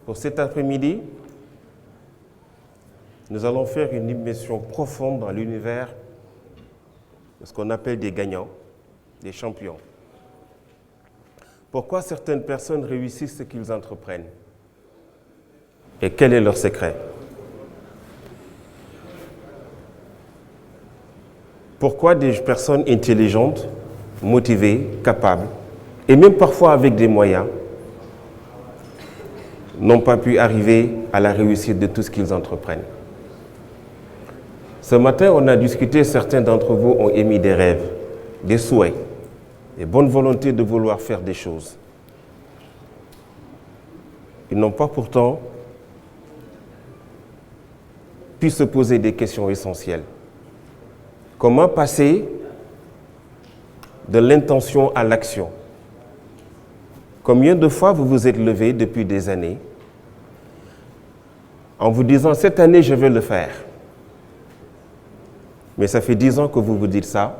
Pour cet après-midi, nous allons faire une immersion profonde dans l'univers de ce qu'on appelle des gagnants, des champions. Pourquoi certaines personnes réussissent ce qu'ils entreprennent? Et quel est leur secret? Pourquoi des personnes intelligentes, motivées, capables, et même parfois avec des moyens, n'ont pas pu arriver à la réussite de tout ce qu'ils entreprennent? Ce matin, on a discuté, certains d'entre vous ont émis des rêves, des souhaits, des bonnes volontés de vouloir faire des choses. Ils n'ont pas pourtant pu se poser des questions essentielles. Comment passer de l'intention à l'action? Combien de fois vous vous êtes levé depuis des années en vous disant « cette année, je vais le faire ». Mais ça fait 10 ans que vous vous dites ça,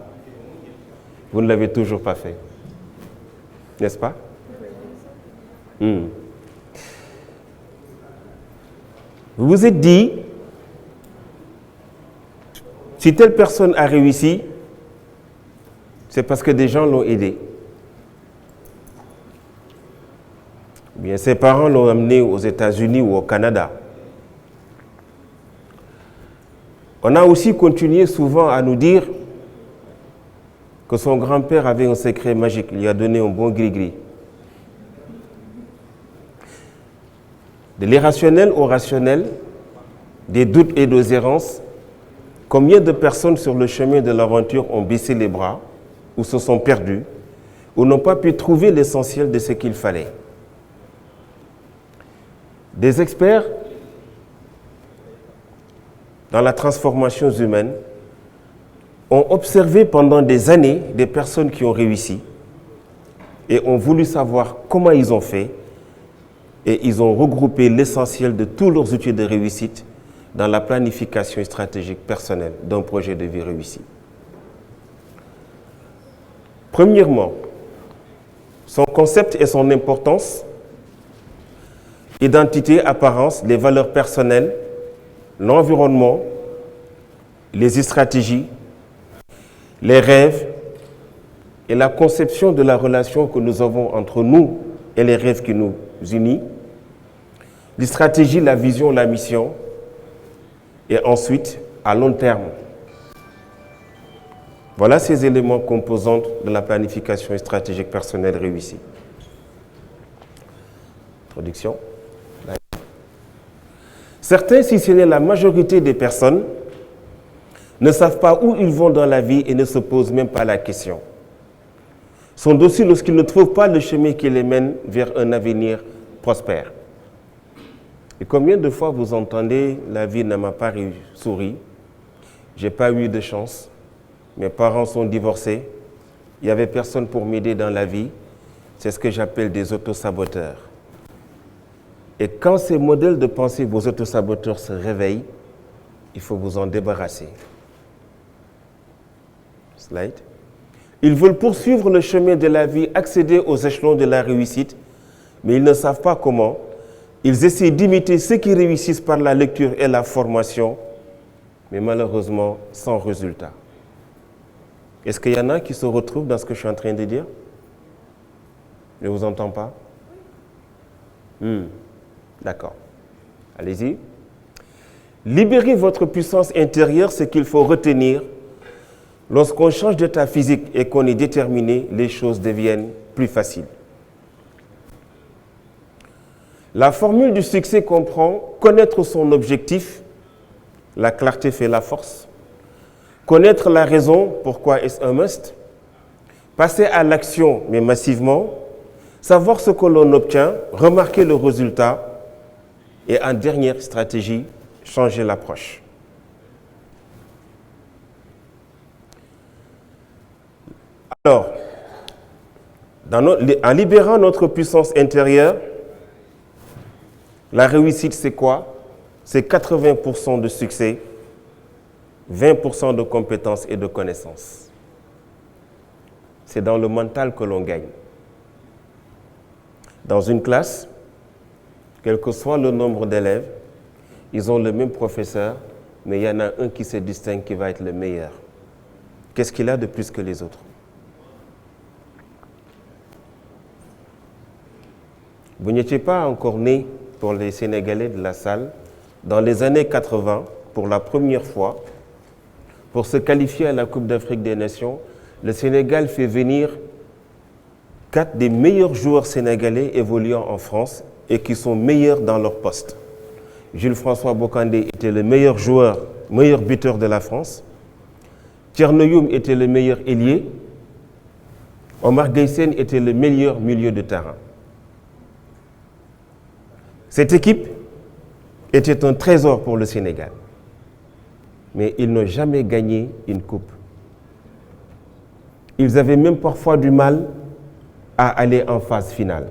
vous ne l'avez toujours pas fait. N'est-ce pas? Vous vous êtes dit, si telle personne a réussi, c'est parce que des gens l'ont aidé. Ou bien ses parents l'ont amené aux États-Unis ou au Canada. On a aussi continué souvent à nous dire que son grand-père avait un secret magique, il lui a donné un bon gris-gris. De l'irrationnel au rationnel, des doutes et des errances, combien de personnes sur le chemin de l'aventure ont baissé les bras, ou se sont perdues, ou n'ont pas pu trouver l'essentiel de ce qu'il fallait? Des experts dans la transformation humaine ont observé pendant des années des personnes qui ont réussi et ont voulu savoir comment ils ont fait, et ils ont regroupé l'essentiel de tous leurs outils de réussite dans la planification stratégique personnelle d'un projet de vie réussi. Premièrement, son concept et son importance, identité, apparence, les valeurs personnelles, l'environnement, les stratégies, les rêves et la conception de la relation que nous avons entre nous et les rêves qui nous unissent, les stratégies, la vision, la mission, et ensuite, à long terme. Voilà ces éléments composants de la planification stratégique personnelle réussie. Introduction. Certains, si ce n'est la majorité des personnes, ne savent pas où ils vont dans la vie et ne se posent même pas la question. Sont dociles lorsqu'ils ne trouvent pas le chemin qui les mène vers un avenir prospère. Et combien de fois vous entendez « la vie ne m'a pas souri, j'ai pas eu de chance, mes parents sont divorcés, il n'y avait personne pour m'aider dans la vie », c'est ce que j'appelle des autosaboteurs. Et quand ces modèles de pensée, vos autosaboteurs se réveillent, il faut vous en débarrasser. Slide. Ils veulent poursuivre le chemin de la vie, accéder aux échelons de la réussite, mais ils ne savent pas comment. Ils essaient d'imiter ceux qui réussissent par la lecture et la formation, mais malheureusement sans résultat. Est-ce qu'il y en a qui se retrouvent dans ce que je suis en train de dire? Je ne vous entends pas? D'accord. Allez-y. Libérer votre puissance intérieure, ce qu'il faut retenir. Lorsqu'on change d'état physique et qu'on est déterminé, les choses deviennent plus faciles. La formule du succès comprend connaître son objectif, la clarté fait la force, connaître la raison, pourquoi est-ce un must, passer à l'action, mais massivement, savoir ce que l'on obtient, remarquer le résultat, et en dernière stratégie, changer l'approche. Alors, en libérant notre puissance intérieure, la réussite, c'est quoi? C'est 80% de succès, 20% de compétences et de connaissances. C'est dans le mental que l'on gagne. Dans une classe, quel que soit le nombre d'élèves, ils ont le même professeur, mais il y en a un qui se distingue, qui va être le meilleur. Qu'est-ce qu'il a de plus que les autres? Vous n'étiez pas encore né, pour les Sénégalais de la salle, dans les années 80, pour la première fois, pour se qualifier à la Coupe d'Afrique des Nations, le Sénégal fait venir 4 des meilleurs joueurs sénégalais évoluant en France et qui sont meilleurs dans leur poste. Jules-François Bocandé était le meilleur joueur, meilleur buteur de la France. Thierno Youm était le meilleur ailier. Omar Gueye Sène était le meilleur milieu de terrain. Cette équipe était un trésor pour le Sénégal. Mais ils n'ont jamais gagné une coupe. Ils avaient même parfois du mal à aller en phase finale.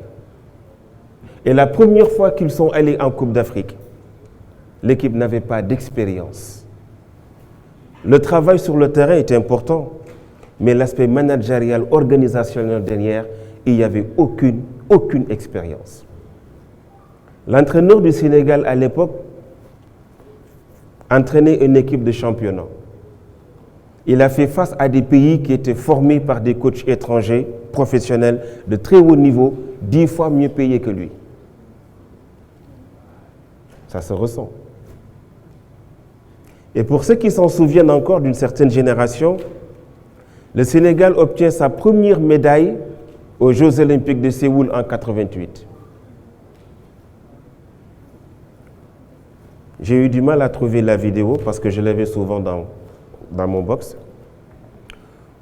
Et la première fois qu'ils sont allés en Coupe d'Afrique, l'équipe n'avait pas d'expérience. Le travail sur le terrain était important, mais l'aspect managérial, organisationnel derrière, il n'y avait aucune expérience. L'entraîneur du Sénégal à l'époque entraînait une équipe de championnat. Il a fait face à des pays qui étaient formés par des coachs étrangers, professionnels, de très haut niveau, 10 fois mieux payés que lui. Ça se ressent. Et pour ceux qui s'en souviennent encore d'une certaine génération, le Sénégal obtient sa première médaille aux Jeux Olympiques de Séoul en 88. J'ai eu du mal à trouver la vidéo parce que je l'avais souvent dans mon box.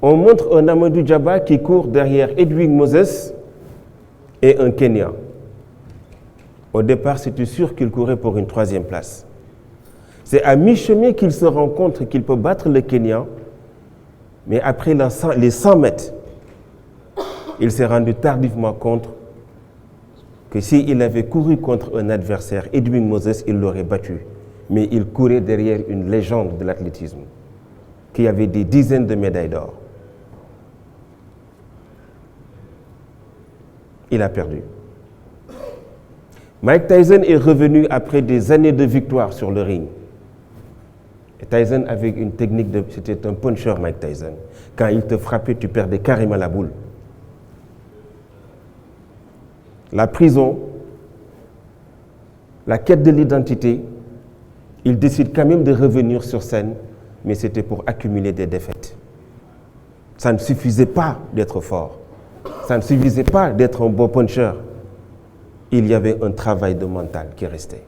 On montre un Amadou Diaba qui court derrière Edwin Moses et un Kenyan. Au départ, c'était sûr qu'il courait pour une 3e place. C'est à mi-chemin qu'il se rend compte qu'il peut battre le Kenyan, mais après les 100 mètres, il s'est rendu tardivement compte que s'il avait couru contre un adversaire, Edwin Moses, il l'aurait battu. Mais il courait derrière une légende de l'athlétisme qui avait des dizaines de médailles d'or. Il a perdu. Mike Tyson est revenu après des années de victoire sur le ring. Et Tyson avait une technique c'était un puncher, Mike Tyson. Quand il te frappait, tu perdais carrément la boule. La prison, la quête de l'identité, il décide quand même de revenir sur scène, mais c'était pour accumuler des défaites. Ça ne suffisait pas d'être fort. Ça ne suffisait pas d'être un bon puncher. Il y avait un travail de mental qui restait.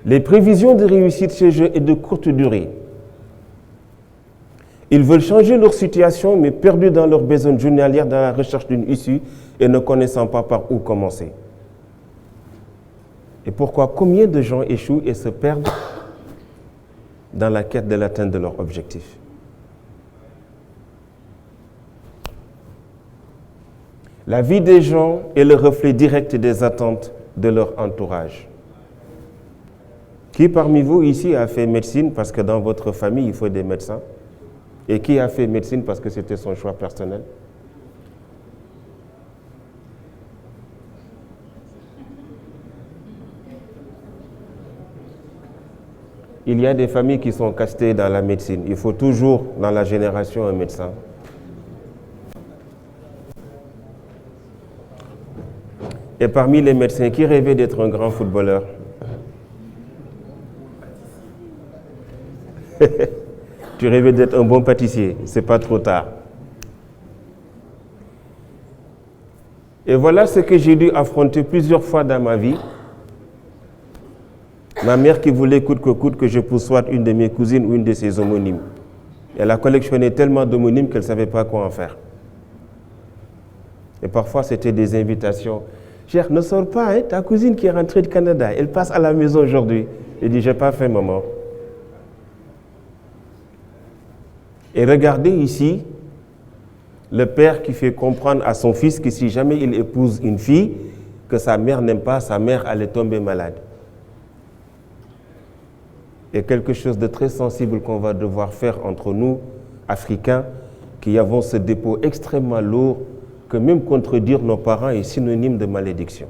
Les prévisions de réussite chez eux est de courte durée. Ils veulent changer leur situation, mais perdus dans leur besoin journalière, dans la recherche d'une issue et ne connaissant pas par où commencer. Et pourquoi combien de gens échouent et se perdent dans la quête de l'atteinte de leur objectif? La vie des gens est le reflet direct des attentes de leur entourage. Qui parmi vous ici a fait médecine parce que dans votre famille, il faut des médecins? Et qui a fait médecine parce que c'était son choix personnel? Il y a des familles qui sont castées dans la médecine. Il faut toujours, dans la génération, un médecin. Et parmi les médecins, qui rêvait d'être un grand footballeur? Tu rêvais d'être un bon pâtissier, c'est pas trop tard. Et voilà ce que j'ai dû affronter plusieurs fois dans ma vie. Ma mère qui voulait coûte que coûte que je pousse soit une de mes cousines ou une de ses homonymes. Elle a collectionné tellement d'homonymes qu'elle ne savait pas quoi en faire. Et parfois, c'était des invitations. Cher, ne sors pas, hein, ta cousine qui est rentrée du Canada, elle passe à la maison aujourd'hui. Elle dit, j'ai pas faim, maman. Et regardez ici, le père qui fait comprendre à son fils que si jamais il épouse une fille que sa mère n'aime pas, sa mère allait tomber malade. Et quelque chose de très sensible qu'on va devoir faire entre nous, Africains, qui avons ce dépôt extrêmement lourd, que même contredire nos parents est synonyme de malédiction.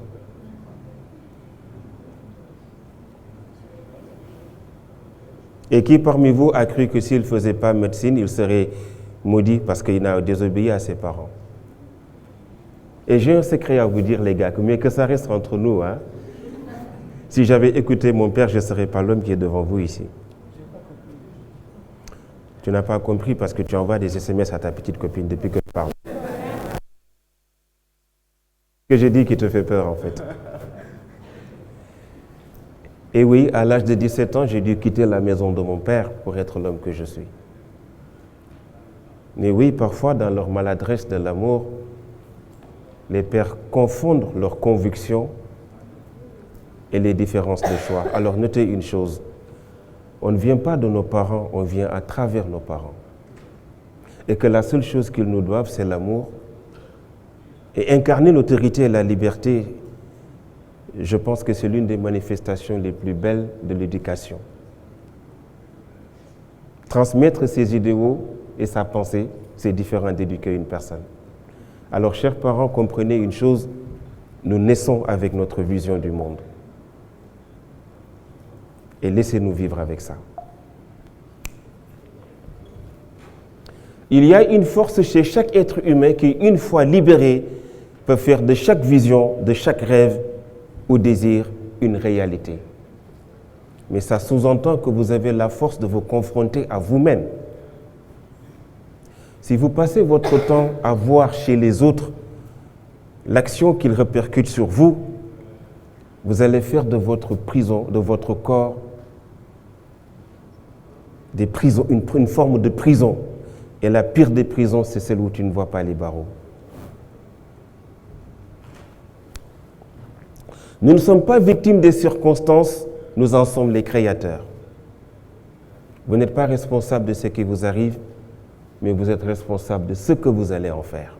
Et qui parmi vous a cru que s'il ne faisait pas médecine, il serait maudit parce qu'il a désobéi à ses parents? Et j'ai un secret à vous dire, les gars, mais que ça reste entre nous. Hein? Si j'avais écouté mon père, je ne serais pas l'homme qui est devant vous ici. Tu n'as pas compris parce que tu envoies des SMS à ta petite copine depuis que je parle. Que j'ai dit qui te fait peur, en fait. Et oui, à l'âge de 17 ans, j'ai dû quitter la maison de mon père pour être l'homme que je suis. Mais oui, parfois, dans leur maladresse de l'amour, les pères confondent leurs convictions et les différences de choix. Alors notez une chose, on ne vient pas de nos parents, on vient à travers nos parents. Et que la seule chose qu'ils nous doivent, c'est l'amour. Et incarner l'autorité et la liberté, je pense que c'est l'une des manifestations les plus belles de l'éducation. Transmettre ses idéaux et sa pensée, c'est différent d'éduquer une personne. Alors, chers parents, comprenez une chose, nous naissons avec notre vision du monde. Et laissez-nous vivre avec ça. Il y a une force chez chaque être humain qui, une fois libéré, peut faire de chaque vision, de chaque rêve ou désir, une réalité. Mais ça sous-entend que vous avez la force de vous confronter à vous-même. Si vous passez votre temps à voir chez les autres l'action qu'ils répercutent sur vous, vous allez faire de votre prison, de votre corps, des prisons, une forme de prison. Et la pire des prisons, c'est celle où tu ne vois pas les barreaux. Nous ne sommes pas victimes des circonstances, nous en sommes les créateurs. Vous n'êtes pas responsable de ce qui vous arrive, mais vous êtes responsable de ce que vous allez en faire.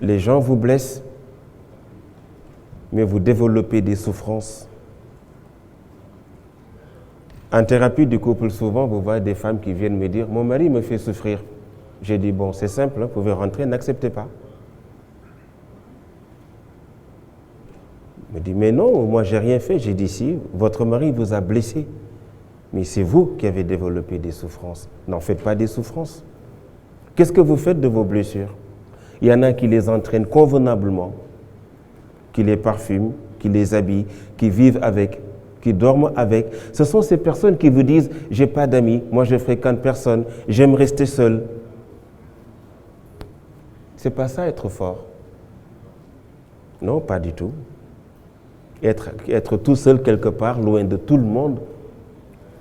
Les gens vous blessent, mais vous développez des souffrances. En thérapie du couple, souvent, vous voyez des femmes qui viennent me dire « Mon mari me fait souffrir ». J'ai dit « Bon, c'est simple, vous pouvez rentrer, n'acceptez pas ». Il me dit, mais non, moi j'ai rien fait. J'ai dit, si, votre mari vous a blessé. Mais c'est vous qui avez développé des souffrances. N'en faites pas des souffrances. Qu'est-ce que vous faites de vos blessures? Il y en a qui les entraînent convenablement, qui les parfument, qui les habillent, qui vivent avec, qui dorment avec. Ce sont ces personnes qui vous disent, j'ai pas d'amis, moi je fréquente personne, j'aime rester seul. C'est pas ça être fort. Non, pas du tout. Être tout seul quelque part, loin de tout le monde,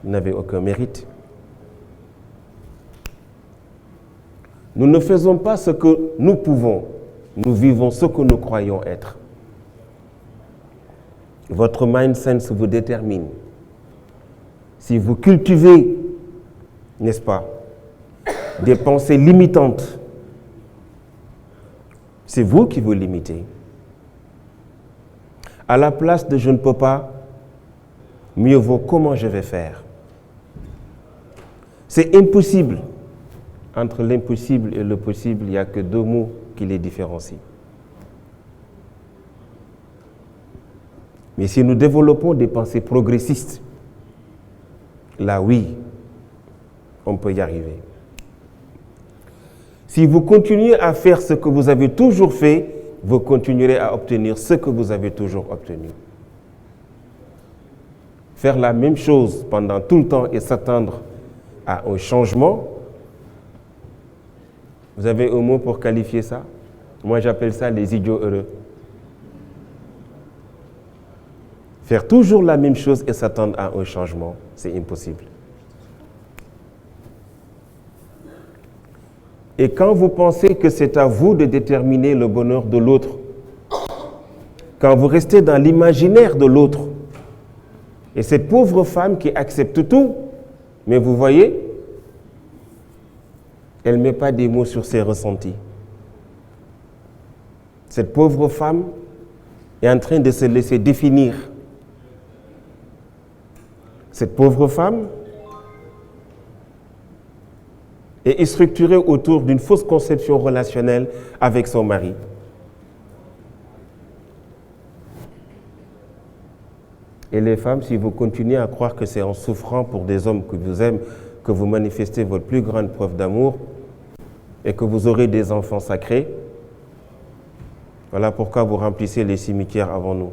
n'avait aucun mérite. Nous ne faisons pas ce que nous pouvons, nous vivons ce que nous croyons être. Votre mindset vous détermine. Si vous cultivez, n'est-ce pas, des pensées limitantes, c'est vous qui vous limitez. À la place de « je ne peux pas », mieux vaut « comment je vais faire ». C'est impossible. Entre l'impossible et le possible, il n'y a que deux mots qui les différencient. Mais si nous développons des pensées progressistes, là oui, on peut y arriver. Si vous continuez à faire ce que vous avez toujours fait, vous continuerez à obtenir ce que vous avez toujours obtenu. Faire la même chose pendant tout le temps et s'attendre à un changement, vous avez un mot pour qualifier ça? Moi, j'appelle ça les idiots heureux. Faire toujours la même chose et s'attendre à un changement, c'est impossible. Et quand vous pensez que c'est à vous de déterminer le bonheur de l'autre, quand vous restez dans l'imaginaire de l'autre, et cette pauvre femme qui accepte tout, mais vous voyez, elle ne met pas des mots sur ses ressentis. Cette pauvre femme est en train de se laisser définir. Cette pauvre femme est structurée autour d'une fausse conception relationnelle avec son mari. Et les femmes, si vous continuez à croire que c'est en souffrant pour des hommes que vous aiment que vous manifestez votre plus grande preuve d'amour et que vous aurez des enfants sacrés, voilà pourquoi vous remplissez les cimetières avant nous.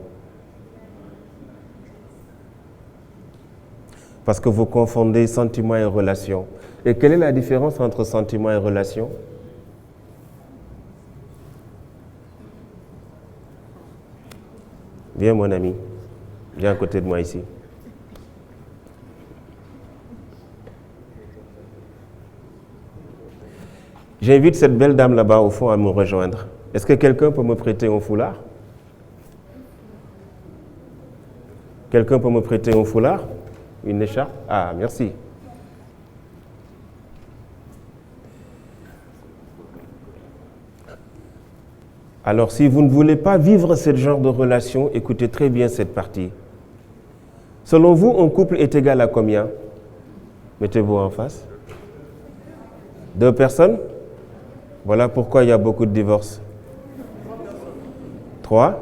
Parce que vous confondez sentiment et relation. Et quelle est la différence entre sentiment et relation? Viens mon ami, viens à côté de moi ici. J'invite cette belle dame là-bas au fond à me rejoindre. Est-ce que quelqu'un peut me prêter un foulard? Quelqu'un peut me prêter un foulard? Une écharpe? Ah, merci. Alors, si vous ne voulez pas vivre ce genre de relation, écoutez très bien cette partie. Selon vous, un couple est égal à combien? Mettez-vous en face. 2 personnes? Voilà pourquoi il y a beaucoup de divorces. 3?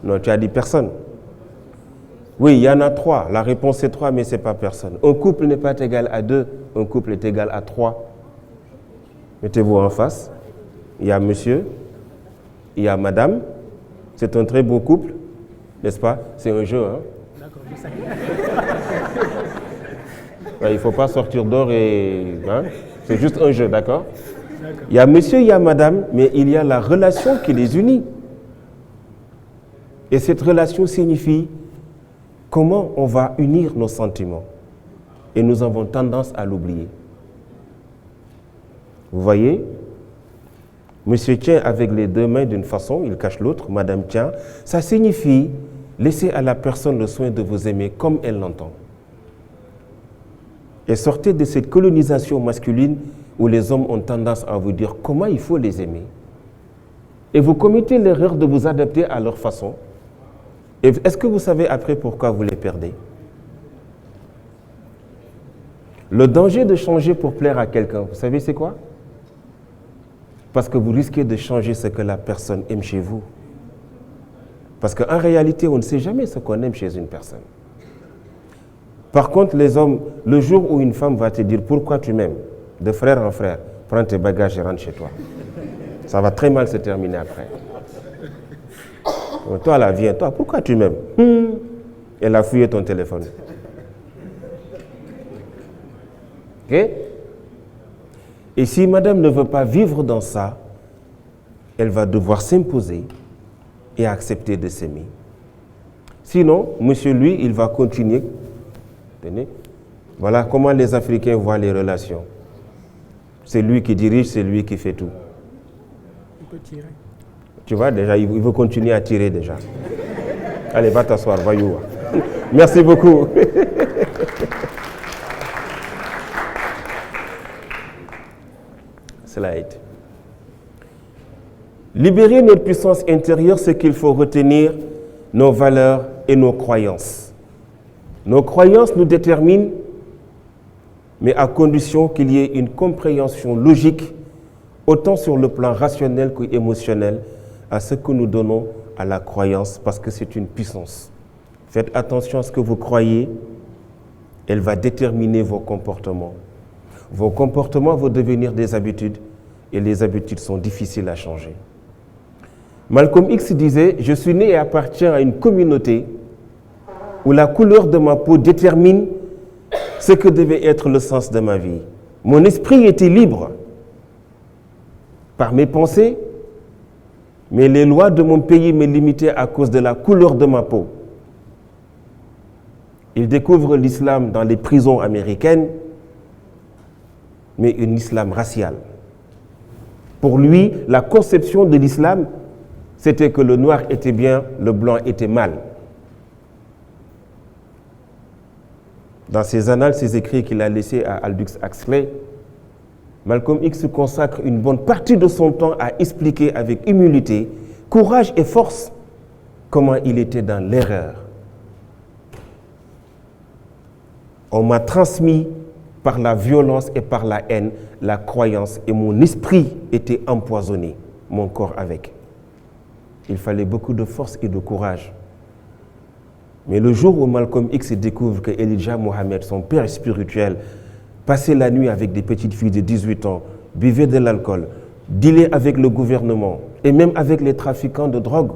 Non, tu as dit personne. Oui, il y en a 3. La réponse est 3, mais ce n'est pas personne. Un couple n'est pas égal à 2, un couple est égal à 3. Mettez-vous en face. Il y a monsieur, il y a madame. C'est un très beau couple, n'est-ce pas? C'est un jeu, hein? D'accord, je sais. Il ne faut pas sortir d'or et... Hein? C'est juste un jeu, d'accord? Il y a monsieur, il y a madame, mais il y a la relation qui les unit. Et cette relation signifie comment on va unir nos sentiments. Et nous avons tendance à l'oublier. Vous voyez? Monsieur tient avec les 2 mains d'une façon, il cache l'autre, madame tient. Ça signifie laisser à la personne le soin de vous aimer comme elle l'entend. Et sortez de cette colonisation masculine où les hommes ont tendance à vous dire comment il faut les aimer. Et vous commettez l'erreur de vous adapter à leur façon. Et est-ce que vous savez après pourquoi vous les perdez? Le danger de changer pour plaire à quelqu'un, vous savez c'est quoi? Parce que vous risquez de changer ce que la personne aime chez vous. Parce qu'en réalité, on ne sait jamais ce qu'on aime chez une personne. Par contre, les hommes, le jour où une femme va te dire pourquoi tu m'aimes, de frère en frère, prends tes bagages et rentre chez toi. Ça va très mal se terminer après. Toi là, viens, toi, pourquoi tu m'aimes? Elle a fouillé ton téléphone. Ok? Et si madame ne veut pas vivre dans ça, elle va devoir s'imposer et accepter de s'aimer. Sinon, monsieur, lui, il va continuer. Tenez. Voilà comment les Africains voient les relations. C'est lui qui dirige, c'est lui qui fait tout. Il peut tirer. Tu vois, déjà, il veut continuer à tirer déjà. Allez, va t'asseoir, voyou. Merci beaucoup. Slide. Libérer notre puissance intérieure, c'est qu'il faut retenir nos valeurs et nos croyances. Nos croyances nous déterminent, mais à condition qu'il y ait une compréhension logique, autant sur le plan rationnel qu'émotionnel, à ce que nous donnons à la croyance, parce que c'est une puissance. Faites attention à ce que vous croyez, elle va déterminer vos comportements. Vos comportements vont devenir des habitudes, et les habitudes sont difficiles à changer. Malcolm X disait « Je suis né et appartiens à une communauté où la couleur de ma peau détermine ce que devait être le sens de ma vie. Mon esprit était libre par mes pensées, mais les lois de mon pays me limitaient à cause de la couleur de ma peau. » Il découvre l'islam dans les prisons américaines, mais un islam racial. Pour lui, la conception de l'islam, c'était que le noir était bien, le blanc était mal. Dans ses annales, ses écrits qu'il a laissés à Aldous Huxley, Malcolm X consacre une bonne partie de son temps à expliquer avec humilité, courage et force comment il était dans l'erreur. On m'a transmis par la violence et par la haine la croyance et mon esprit était empoisonné, mon corps avec. Il fallait beaucoup de force et de courage Mais le jour où Malcolm X découvre que Elijah Muhammad, son père spirituel, passait la nuit avec des petites filles de 18 ans, buvait de l'alcool, dealait avec le gouvernement et même avec les trafiquants de drogue,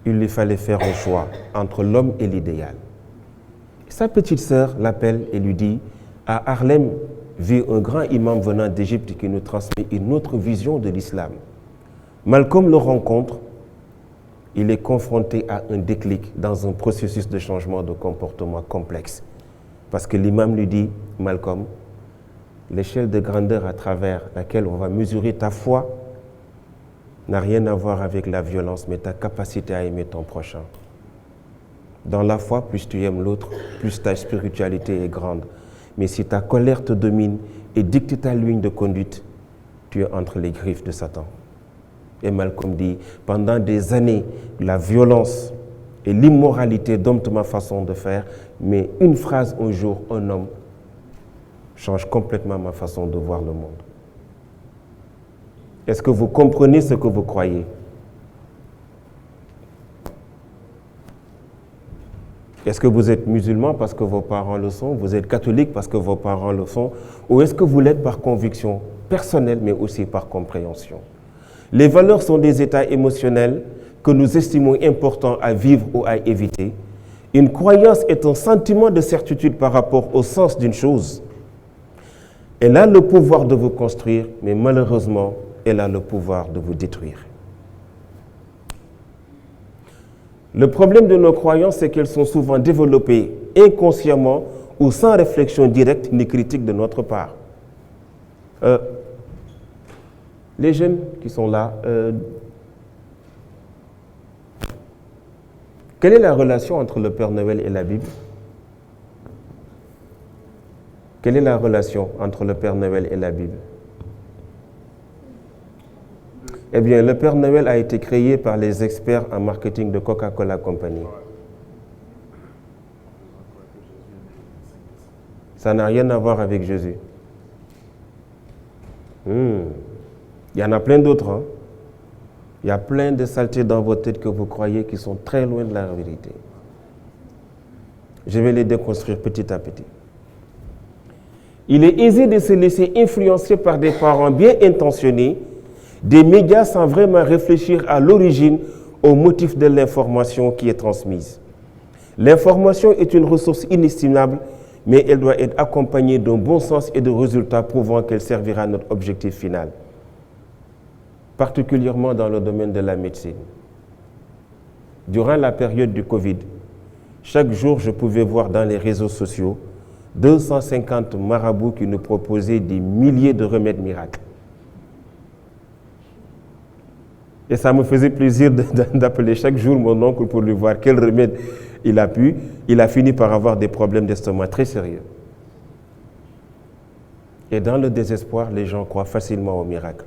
il lui fallait faire un choix entre l'homme et l'idéal. Sa petite sœur l'appelle et lui dit, à Harlem vit un grand imam venant d'Égypte qui nous transmet une autre vision de l'islam. Malcolm le rencontre, il est confronté à un déclic dans un processus de changement de comportement complexe. Parce que l'imam lui dit, Malcolm, l'échelle de grandeur à travers laquelle on va mesurer ta foi n'a rien à voir avec la violence, mais ta capacité à aimer ton prochain. Dans la foi, plus tu aimes l'autre, plus ta spiritualité est grande. Mais si ta colère te domine et dicte ta ligne de conduite, tu es entre les griffes de Satan. Et Malcolm dit, pendant des années, la violence et l'immoralité domptent ma façon de faire, mais une phrase un jour, un homme, change complètement ma façon de voir le monde. Est-ce que vous comprenez ce que vous croyez? Est-ce que vous êtes musulman parce que vos parents le sont? Vous êtes catholique parce que vos parents le sont? Ou est-ce que vous l'êtes par conviction personnelle, mais aussi par compréhension? Les valeurs sont des états émotionnels que nous estimons importants à vivre ou à éviter. Une croyance est un sentiment de certitude par rapport au sens d'une chose. Elle a le pouvoir de vous construire, mais malheureusement, elle a le pouvoir de vous détruire. Le problème de nos croyances, c'est qu'elles sont souvent développées inconsciemment ou sans réflexion directe ni critique de notre part. Les jeunes qui sont là, quelle est la relation entre le Père Noël et la Bible? Quelle est la relation entre le Père Noël et la Bible? Eh bien, le Père Noël a été créé par les experts en marketing de Coca-Cola Company. Ça n'a rien à voir avec Jésus. Il y en a plein d'autres. Hein? Il y a plein de saletés dans vos têtes que vous croyez qui sont très loin de la vérité. Je vais les déconstruire petit à petit. Il est aisé de se laisser influencer par des parents bien intentionnés, des médias sans vraiment réfléchir à l'origine, au motif de l'information qui est transmise. L'information est une ressource inestimable, mais elle doit être accompagnée d'un bon sens et de résultats prouvant qu'elle servira à notre objectif final, particulièrement dans le domaine de la médecine. Durant la période du Covid, chaque jour, je pouvais voir dans les réseaux sociaux 250 marabouts qui nous proposaient des milliers de remèdes miracles. Et ça me faisait plaisir d'appeler chaque jour mon oncle pour lui voir quel remède il a pu. Il a fini par avoir des problèmes d'estomac très sérieux. Et dans le désespoir, les gens croient facilement au miracle.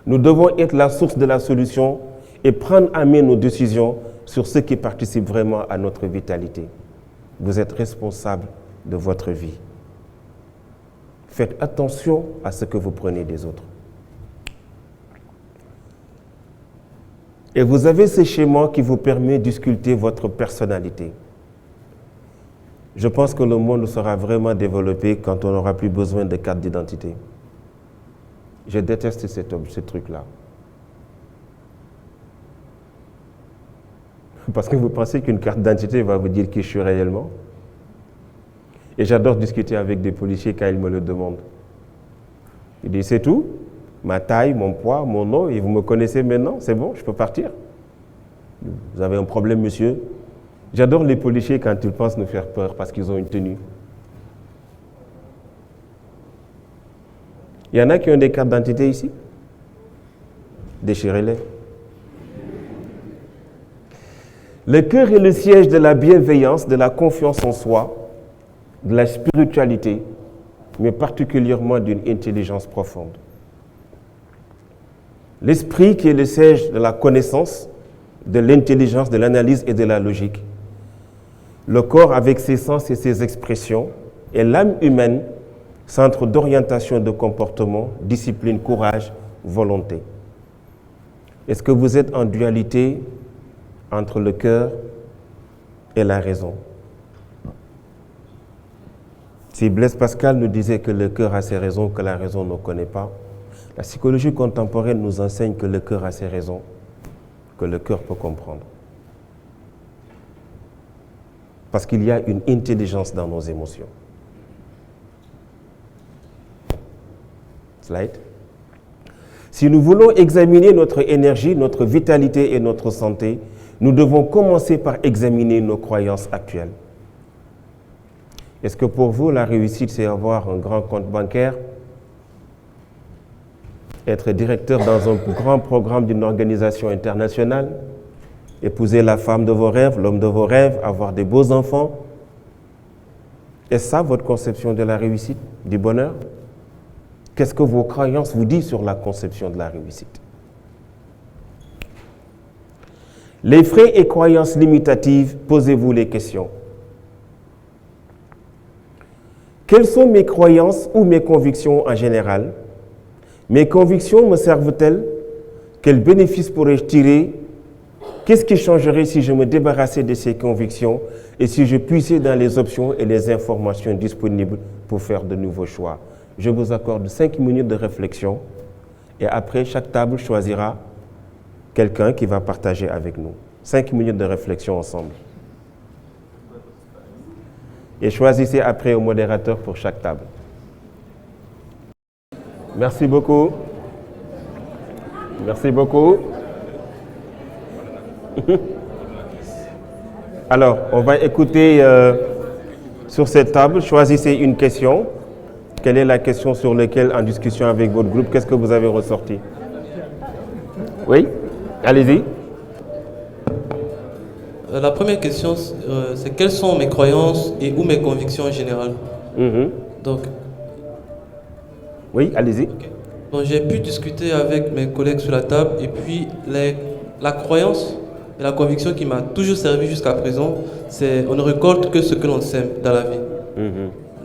Nous devons être la source de la solution et prendre en main nos décisions sur ce qui participe vraiment à notre vitalité. Vous êtes responsable de votre vie. Faites attention à ce que vous prenez des autres. Et vous avez ce schéma qui vous permet d'ausculter votre personnalité. Je pense que le monde sera vraiment développé quand on n'aura plus besoin de carte d'identité. Je déteste ce truc-là. Parce que vous pensez qu'une carte d'identité va vous dire qui je suis réellement. Et j'adore discuter avec des policiers quand ils me le demandent. Ils disent, c'est tout? Ma taille, mon poids, mon nom, et vous me connaissez maintenant, c'est bon, je peux partir. Vous avez un problème, monsieur? J'adore les policiers quand ils pensent nous faire peur parce qu'ils ont une tenue. Il y en a qui ont des cartes d'identité ici? Déchirez-les. Le cœur est le siège de la bienveillance, de la confiance en soi, de la spiritualité, mais particulièrement d'une intelligence profonde. L'esprit qui est le siège de la connaissance, de l'intelligence, de l'analyse et de la logique. Le corps avec ses sens et ses expressions, et l'âme humaine, centre d'orientation de comportement, discipline, courage, volonté. Est-ce que vous êtes en dualité entre le cœur et la raison? Si Blaise Pascal nous disait que le cœur a ses raisons que la raison ne connaît pas, la psychologie contemporaine nous enseigne que le cœur a ses raisons que le cœur peut comprendre. Parce qu'il y a une intelligence dans nos émotions. Slide. Si nous voulons examiner notre énergie, notre vitalité et notre santé, nous devons commencer par examiner nos croyances actuelles. Est-ce que pour vous, la réussite, c'est avoir un grand compte bancaire, être directeur dans un grand programme d'une organisation internationale, épouser la femme de vos rêves, l'homme de vos rêves, avoir des beaux enfants? Est-ce ça votre conception de la réussite, du bonheur? Qu'est-ce que vos croyances vous disent sur la conception de la réussite? Les faits et croyances limitatives, posez-vous les questions. Quelles sont mes croyances ou mes convictions en général? Mes convictions me servent-elles? Quels bénéfices pourrais-je tirer? Qu'est-ce qui changerait si je me débarrassais de ces convictions et si je puisais dans les options et les informations disponibles pour faire de nouveaux choix? Je vous accorde 5 minutes de réflexion et après, chaque table choisira quelqu'un qui va partager avec nous. 5 minutes de réflexion ensemble. Et choisissez après au modérateur pour chaque table. Merci beaucoup. Merci beaucoup. Alors, on va écouter sur cette table. Choisissez une question. Quelle est la question sur laquelle, en discussion avec votre groupe, qu'est-ce que vous avez ressorti? Oui, allez-y. La première question, c'est quelles sont mes croyances et ou mes convictions en général? Donc, oui, allez-y. Okay. Donc, j'ai pu discuter avec mes collègues sur la table et puis la croyance et la conviction qui m'a toujours servi jusqu'à présent, c'est on ne récolte que ce que l'on sème dans la vie.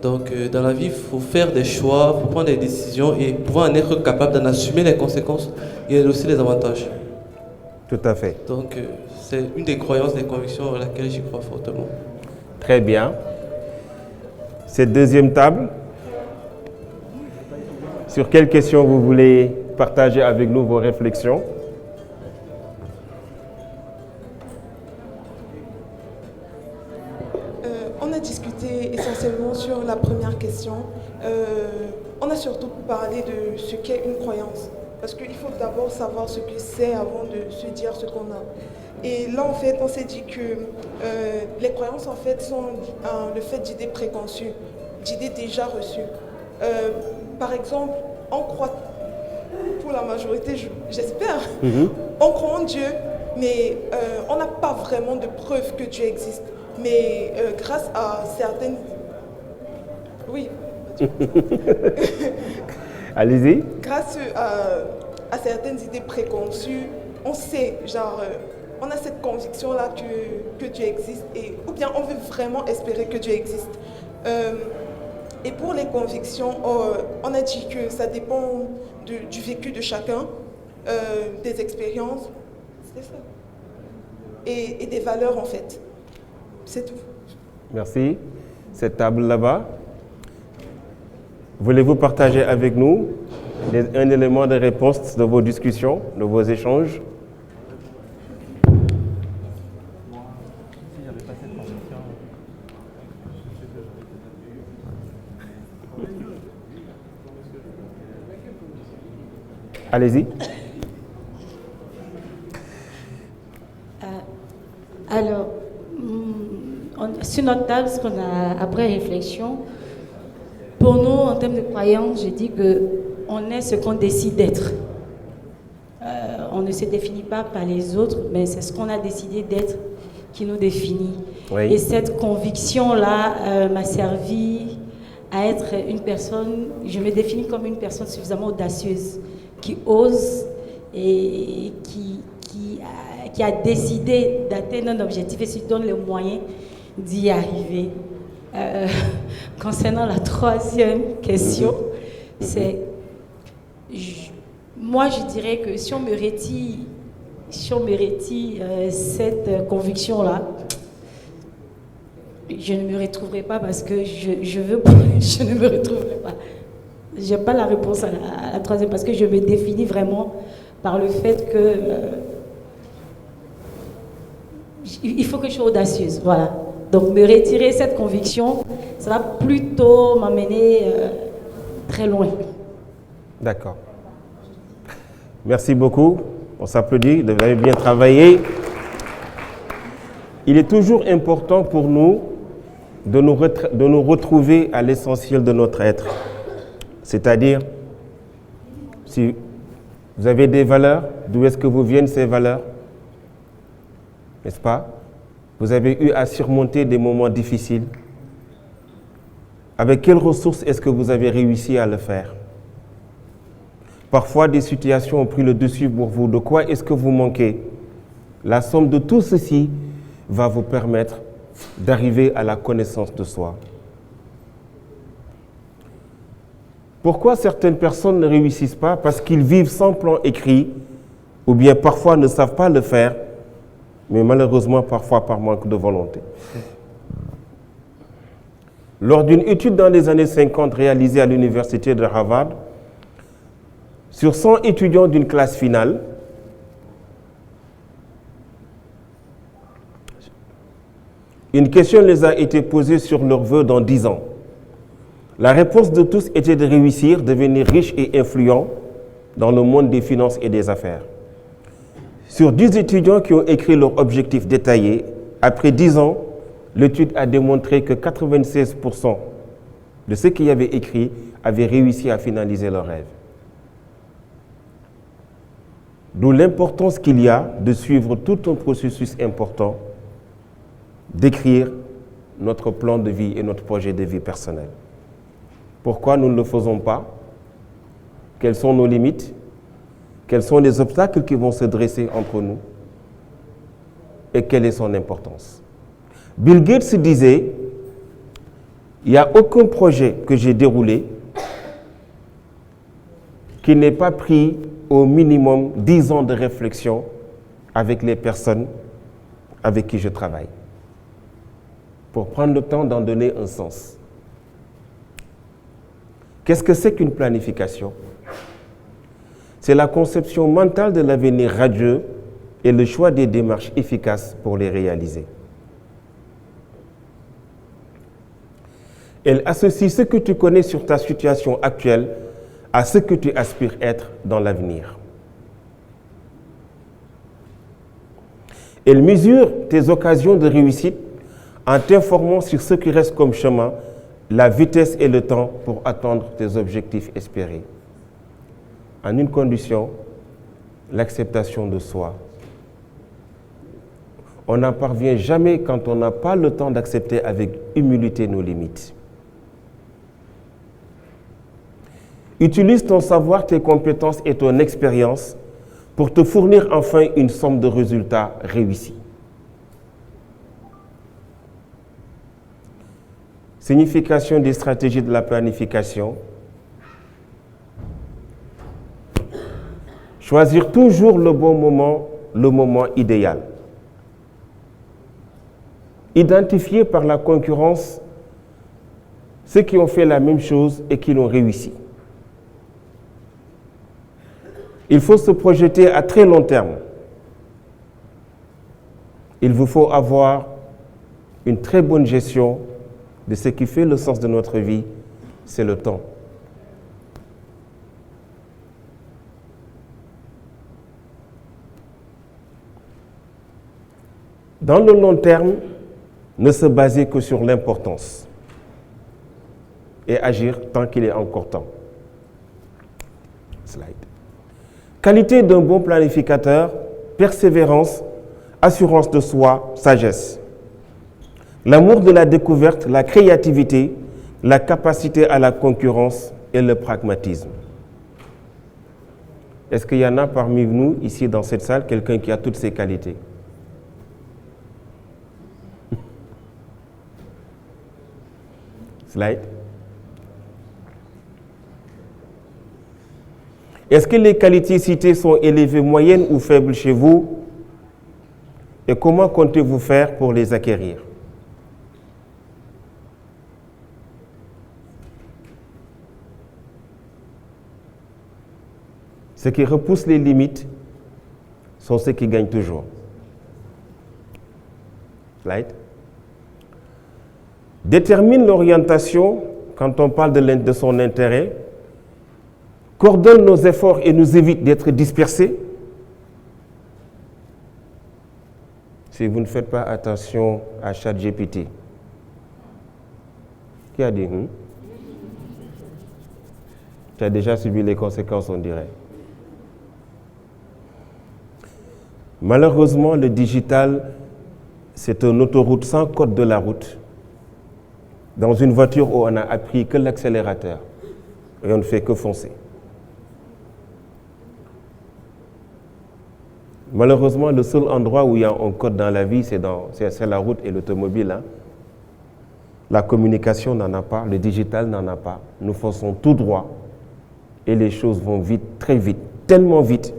Donc, dans la vie, il faut faire des choix, il faut prendre des décisions et pouvoir en être capable d'en assumer les conséquences et aussi les avantages. Tout à fait. Donc, c'est une des croyances, des convictions à laquelle j'y crois fortement. Très bien. Cette deuxième table, sur quelle question vous voulez partager avec nous vos réflexions? On a discuté essentiellement sur la première question. On a surtout parlé de ce qu'est une croyance. Parce qu'il faut d'abord savoir ce que c'est avant de se dire ce qu'on a. Et là, en fait, on s'est dit que les croyances, en fait, sont le fait d'idées préconçues, d'idées déjà reçues. Par exemple, on croit, pour la majorité, j'espère, on croit en Dieu, mais on n'a pas vraiment de preuve que Dieu existe. Mais grâce à certaines... Oui. Allez-y. Grâce à certaines idées préconçues, on sait, genre, on a cette conviction-là que Dieu existe, ou bien on veut vraiment espérer que Dieu existe. Et pour les convictions, on a dit que ça dépend du vécu de chacun, des expériences, c'est ça, et des valeurs en fait. C'est tout. Merci. Cette table là-bas, voulez-vous partager avec nous un élément de réponse de vos discussions, de vos échanges? Allez-y. Alors, sur notre table, ce qu'on a, après réflexion, pour nous, en termes de croyance, je dis qu'on est ce qu'on décide d'être. On ne se définit pas par les autres, mais c'est ce qu'on a décidé d'être qui nous définit. Oui. Et cette conviction-là m'a servi à être une personne, je me définis comme une personne suffisamment audacieuse, qui ose et qui a décidé d'atteindre un objectif et se donne les moyens d'y arriver. Concernant la troisième question, c'est... Moi, je dirais que si on me retire si on me retire cette conviction-là, je ne me retrouverai pas parce que je veux pas, je ne me retrouverai pas. Je n'ai pas la réponse à la troisième parce que je me définis vraiment par le fait que il faut que je sois audacieuse, voilà. Donc me retirer cette conviction, ça va plutôt m'amener très loin. D'accord. Merci beaucoup. On s'applaudit, vous avez bien travaillé. Il est toujours important pour nous de nous retrouver à l'essentiel de notre être. C'est-à-dire, si vous avez des valeurs, d'où est-ce que vous viennent ces valeurs? N'est-ce pas? Vous avez eu à surmonter des moments difficiles. Avec quelles ressources est-ce que vous avez réussi à le faire? Parfois, des situations ont pris le dessus pour vous. De quoi est-ce que vous manquez? La somme de tout ceci va vous permettre d'arriver à la connaissance de soi. Pourquoi certaines personnes ne réussissent pas? Parce qu'ils vivent sans plan écrit, ou bien parfois ne savent pas le faire, mais malheureusement parfois par manque de volonté. Lors d'une étude dans les années 50 réalisée à l'université de Harvard, sur 100 étudiants d'une classe finale, une question les a été posée sur leurs vœux dans 10 ans. La réponse de tous était de réussir, devenir riche et influent dans le monde des finances et des affaires. Sur 10 étudiants qui ont écrit leurs objectifs détaillés, après 10 ans, l'étude a démontré que 96% de ceux qui avaient écrit avaient réussi à finaliser leurs rêves. D'où l'importance qu'il y a de suivre tout un processus important, d'écrire notre plan de vie et notre projet de vie personnel. Pourquoi nous ne le faisons pas? Quelles sont nos limites? Quels sont les obstacles qui vont se dresser entre nous? Et quelle est son importance? Bill Gates disait, il n'y a aucun projet que j'ai déroulé qui n'ait pas pris au minimum 10 ans de réflexion avec les personnes avec qui je travaille, pour prendre le temps d'en donner un sens. Qu'est-ce que c'est qu'une planification? C'est la conception mentale de l'avenir radieux et le choix des démarches efficaces pour les réaliser. Elle associe ce que tu connais sur ta situation actuelle à ce que tu aspires être dans l'avenir. Elle mesure tes occasions de réussite en t'informant sur ce qui reste comme chemin, la vitesse et le temps pour atteindre tes objectifs espérés. En une condition, l'acceptation de soi. On n'en parvient jamais quand on n'a pas le temps d'accepter avec humilité nos limites. Utilise ton savoir, tes compétences et ton expérience pour te fournir enfin une somme de résultats réussis. Signification des stratégies de la planification. Choisir toujours le bon moment, le moment idéal. Identifier par la concurrence ceux qui ont fait la même chose et qui l'ont réussi. Il faut se projeter à très long terme. Il vous faut avoir une très bonne gestion de ce qui fait le sens de notre vie, c'est le temps. Dans le long terme, ne se baser que sur l'importance et agir tant qu'il est encore temps. Slide. Qualité d'un bon planificateur, persévérance, assurance de soi, sagesse. L'amour de la découverte, la créativité, la capacité à la concurrence et le pragmatisme. Est-ce qu'il y en a parmi nous, ici dans cette salle, quelqu'un qui a toutes ces qualités? Slide. Est-ce que les qualités citées sont élevées, moyennes ou faibles chez vous? Et comment comptez-vous faire pour les acquérir? Ceux qui repoussent les limites sont ceux qui gagnent toujours. Slide. Détermine l'orientation quand on parle de son intérêt, coordonne nos efforts et nous évite d'être dispersés. Si vous ne faites pas attention à ChatGPT. Qui a dit Tu as déjà subi les conséquences, on dirait. Malheureusement, le digital, c'est une autoroute sans code de la route. Dans une voiture où on a appris que l'accélérateur et on ne fait que foncer. Malheureusement, le seul endroit où il y a un code dans la vie, c'est la route et l'automobile. Hein. La communication n'en a pas, le digital n'en a pas. Nous fonçons tout droit et les choses vont vite, très vite, tellement vite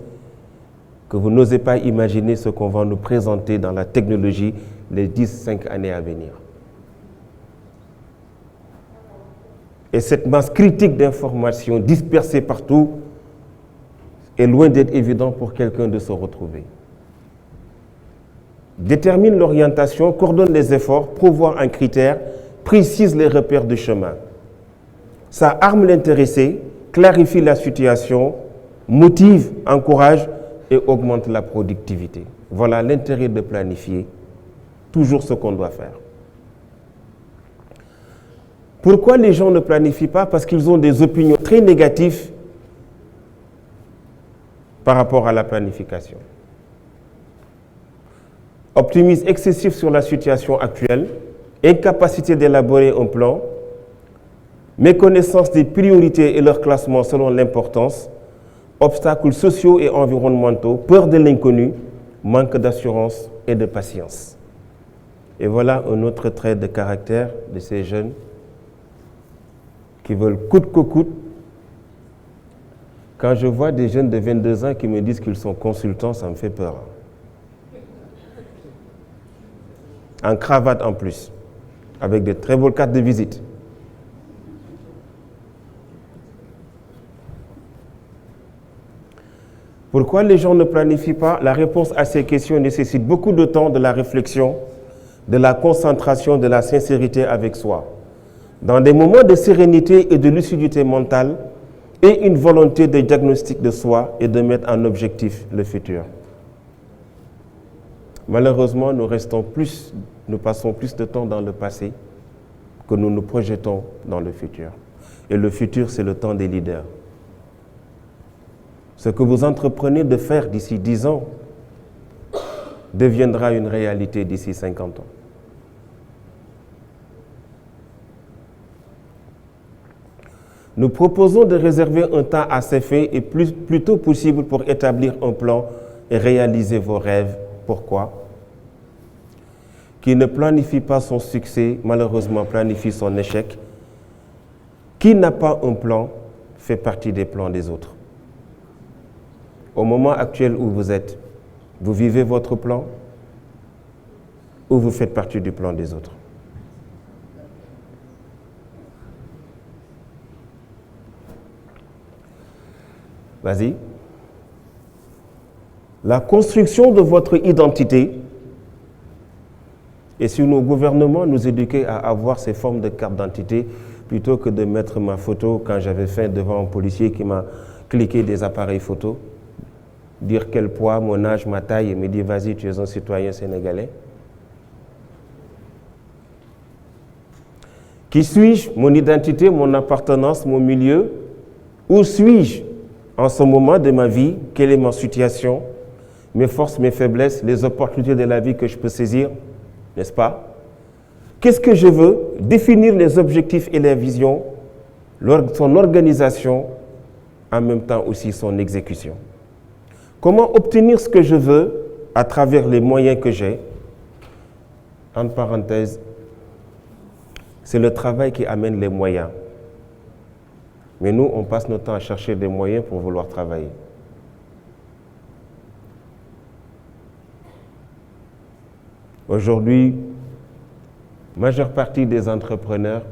que vous n'osez pas imaginer ce qu'on va nous présenter dans la technologie les 10-5 années à venir. Et cette masse critique d'informations dispersée partout est loin d'être évident pour quelqu'un de se retrouver. Détermine l'orientation, coordonne les efforts, prévoit un critère, précise les repères de chemin. Ça arme l'intéressé, clarifie la situation, motive, encourage et augmente la productivité. Voilà l'intérêt de planifier toujours ce qu'on doit faire. Pourquoi les gens ne planifient pas? Parce qu'ils ont des opinions très négatives par rapport à la planification. Optimisme excessif sur la situation actuelle, incapacité d'élaborer un plan, méconnaissance des priorités et leur classement selon l'importance, obstacles sociaux et environnementaux, peur de l'inconnu, manque d'assurance et de patience. Et voilà un autre trait de caractère de ces jeunes qui veulent coûte que coûte. Quand je vois des jeunes de 22 ans qui me disent qu'ils sont consultants, ça me fait peur. En cravate en plus, avec de très beaux cartes de visite. Pourquoi les gens ne planifient pas? La réponse à ces questions nécessite beaucoup de temps, de la réflexion, de la concentration, de la sincérité avec soi. Dans des moments de sérénité et de lucidité mentale, et une volonté de diagnostic de soi et de mettre en objectif le futur. Malheureusement, nous passons plus de temps dans le passé que nous nous projetons dans le futur. Et le futur, c'est le temps des leaders. Ce que vous entreprenez de faire d'ici 10 ans deviendra une réalité d'ici 50 ans. Nous proposons de réserver un temps assez fait et plus tôt possible pour établir un plan et réaliser vos rêves. Pourquoi? Qui ne planifie pas son succès, malheureusement planifie son échec. Qui n'a pas un plan fait partie des plans des autres. Au moment actuel où vous êtes, vous vivez votre plan ou vous faites partie du plan des autres? Vas-y. La construction de votre identité, et si nos gouvernements nous éduquaient à avoir ces formes de carte d'identité, plutôt que de mettre ma photo quand j'avais faim devant un policier qui m'a cliqué des appareils photo, dire quel poids, mon âge, ma taille, et me dire vas-y, tu es un citoyen sénégalais. Qui suis-je? Mon identité, mon appartenance, mon milieu? Où suis-je en ce moment de ma vie? Quelle est ma situation? Mes forces, mes faiblesses, les opportunités de la vie que je peux saisir, n'est-ce pas? Qu'est-ce que je veux? Définir les objectifs et les visions, son organisation, en même temps aussi son exécution. Comment obtenir ce que je veux à travers les moyens que j'ai? Entre parenthèses, c'est le travail qui amène les moyens. Mais nous, on passe notre temps à chercher des moyens pour vouloir travailler. Aujourd'hui, majeure partie des entrepreneurs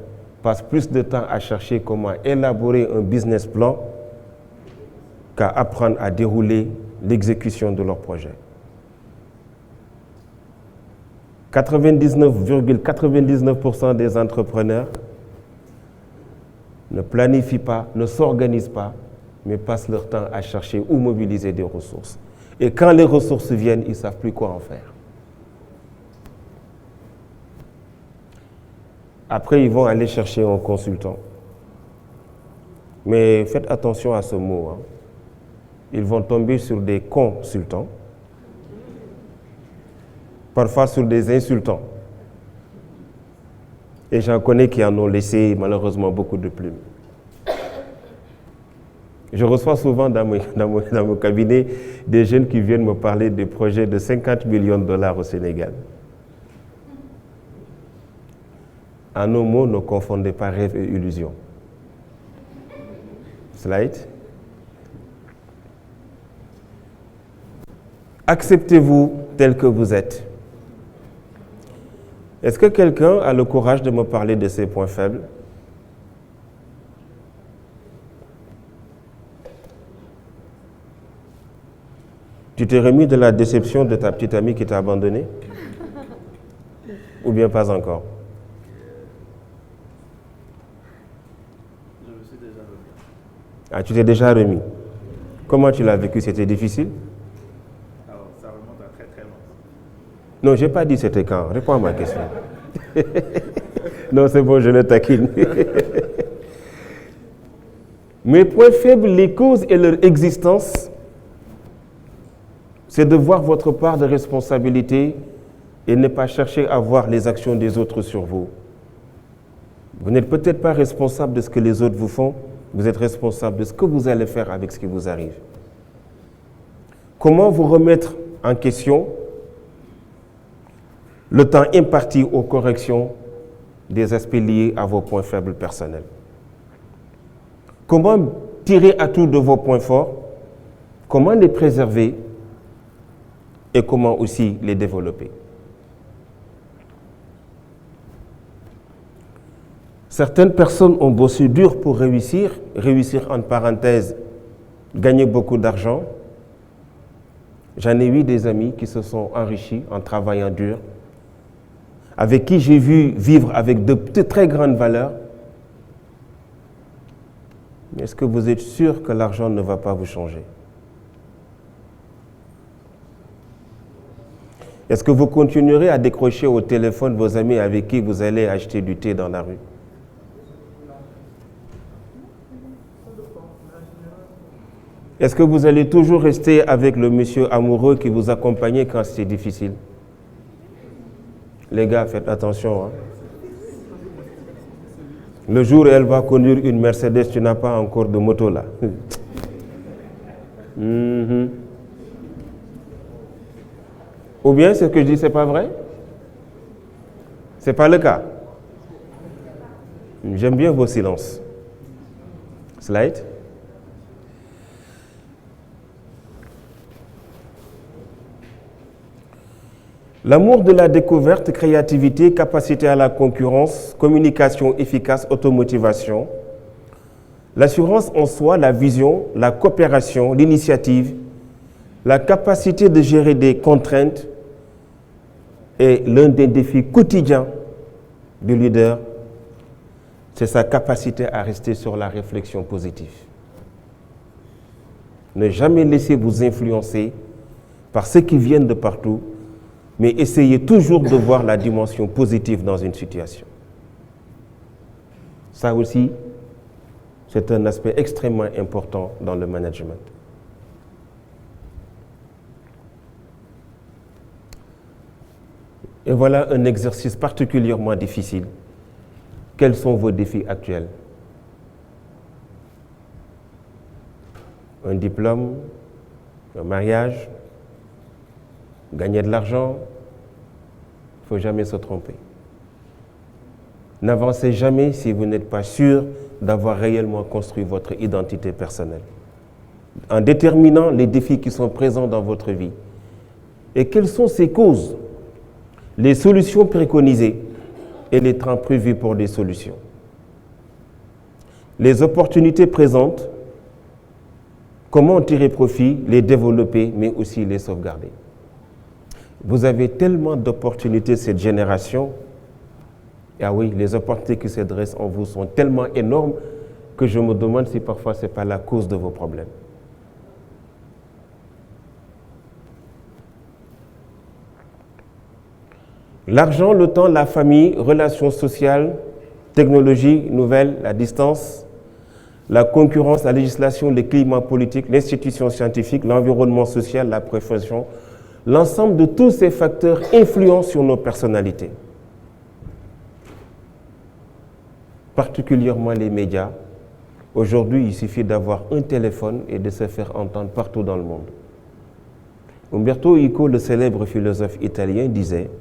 passent plus de temps à chercher comment élaborer un business plan qu'à apprendre à dérouler l'exécution de leur projet. 99,99% des entrepreneurs ne planifient pas, ne s'organisent pas, mais passent leur temps à chercher où mobiliser des ressources. Et quand les ressources viennent, ils ne savent plus quoi en faire. Après, ils vont aller chercher un consultant. Mais faites attention à ce mot. Hein. Ils vont tomber sur des consultants, parfois sur des insultants. Et j'en connais qui en ont laissé malheureusement beaucoup de plumes. Je reçois souvent dans mon cabinet des jeunes qui viennent me parler de projets de 50 millions de dollars au Sénégal. En nos mots, ne confondez pas rêve et illusion. Slide. Acceptez-vous tel que vous êtes. Est-ce que quelqu'un a le courage de me parler de ses points faibles? Tu t'es remis de la déception de ta petite amie qui t'a abandonné? Ou bien pas encore? Je me suis déjà remis. Ah, tu t'es déjà remis. Comment tu l'as vécu? C'était difficile? Alors, ça remonte à très très longtemps. Non, je n'ai pas dit c'était quand. Réponds à ma question. Non, c'est bon, je le taquine. Mes points faibles, les causes et leur existence, c'est de voir votre part de responsabilité et ne pas chercher à voir les actions des autres sur vous. Vous n'êtes peut-être pas responsable de ce que les autres vous font, vous êtes responsable de ce que vous allez faire avec ce qui vous arrive. Comment vous remettre en question le temps imparti aux corrections des aspects liés à vos points faibles personnels? Comment tirer atout de vos points forts? Comment les préserver? Et comment aussi les développer? Certaines personnes ont bossé dur pour réussir entre parenthèses, gagner beaucoup d'argent. J'en ai eu des amis qui se sont enrichis en travaillant dur, avec qui j'ai vu vivre avec de très grandes valeurs. Mais est-ce que vous êtes sûr que l'argent ne va pas vous changer? Est-ce que vous continuerez à décrocher au téléphone vos amis avec qui vous allez acheter du thé dans la rue? Est-ce que vous allez toujours rester avec le monsieur amoureux qui vous accompagnait quand c'était difficile? Les gars, faites attention. Hein? Le jour où elle va conduire une Mercedes, tu n'as pas encore de moto là. Ou bien ce que je dis, c'est pas vrai? C'est pas le cas. J'aime bien vos silences. Slide. L'amour de la découverte, créativité, capacité à la concurrence, communication efficace, automotivation, l'assurance en soi, la vision, la coopération, l'initiative, la capacité de gérer des contraintes est l'un des défis quotidiens du leader, c'est sa capacité à rester sur la réflexion positive. Ne jamais laisser vous influencer par ceux qui viennent de partout, mais essayez toujours de voir la dimension positive dans une situation. Ça aussi, c'est un aspect extrêmement important dans le management. Et voilà un exercice particulièrement difficile. Quels sont vos défis actuels? Un diplôme, un mariage, gagner de l'argent, il ne faut jamais se tromper. N'avancez jamais si vous n'êtes pas sûr d'avoir réellement construit votre identité personnelle. En déterminant les défis qui sont présents dans votre vie. Et quelles sont ces causes? les solutions préconisées et les temps prévus pour des solutions. Les opportunités présentes, comment en tirer profit, les développer, mais aussi les sauvegarder. Vous avez tellement d'opportunités cette génération. Ah oui, les opportunités qui se dressent en vous sont tellement énormes que je me demande si parfois ce n'est pas la cause de vos problèmes. L'argent, le temps, la famille, relations sociales, technologie nouvelle, la distance, la concurrence, la législation, le climat politique, l'institution scientifique, l'environnement social, la profession, l'ensemble de tous ces facteurs influencent sur nos personnalités. Particulièrement les médias. Aujourd'hui, il suffit d'avoir un téléphone et de se faire entendre partout dans le monde. Umberto Eco, le célèbre philosophe italien, disait «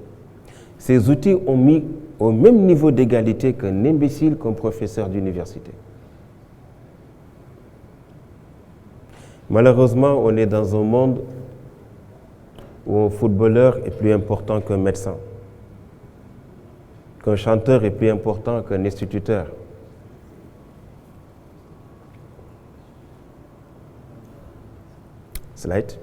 Ces outils ont mis au même niveau d'égalité qu'un imbécile, qu'un professeur d'université. » Malheureusement, on est dans un monde où un footballeur est plus important qu'un médecin, qu'un chanteur est plus important qu'un instituteur. Slide.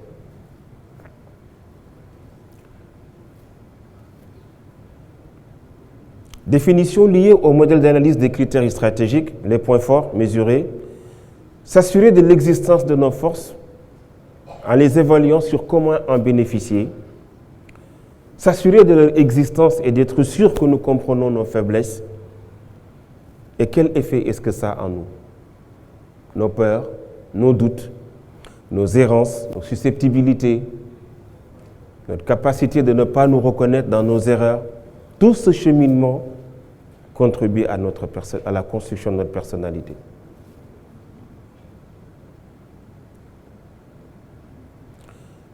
Définition liée au modèle d'analyse des critères stratégiques, les points forts mesurés, s'assurer de l'existence de nos forces en les évaluant sur comment en bénéficier, s'assurer de leur existence et d'être sûr que nous comprenons nos faiblesses et quel effet est-ce que ça a en nous. Nos peurs, nos doutes, nos errances, nos susceptibilités, notre capacité de ne pas nous reconnaître dans nos erreurs, tout ce cheminement contribue à la construction de notre personnalité.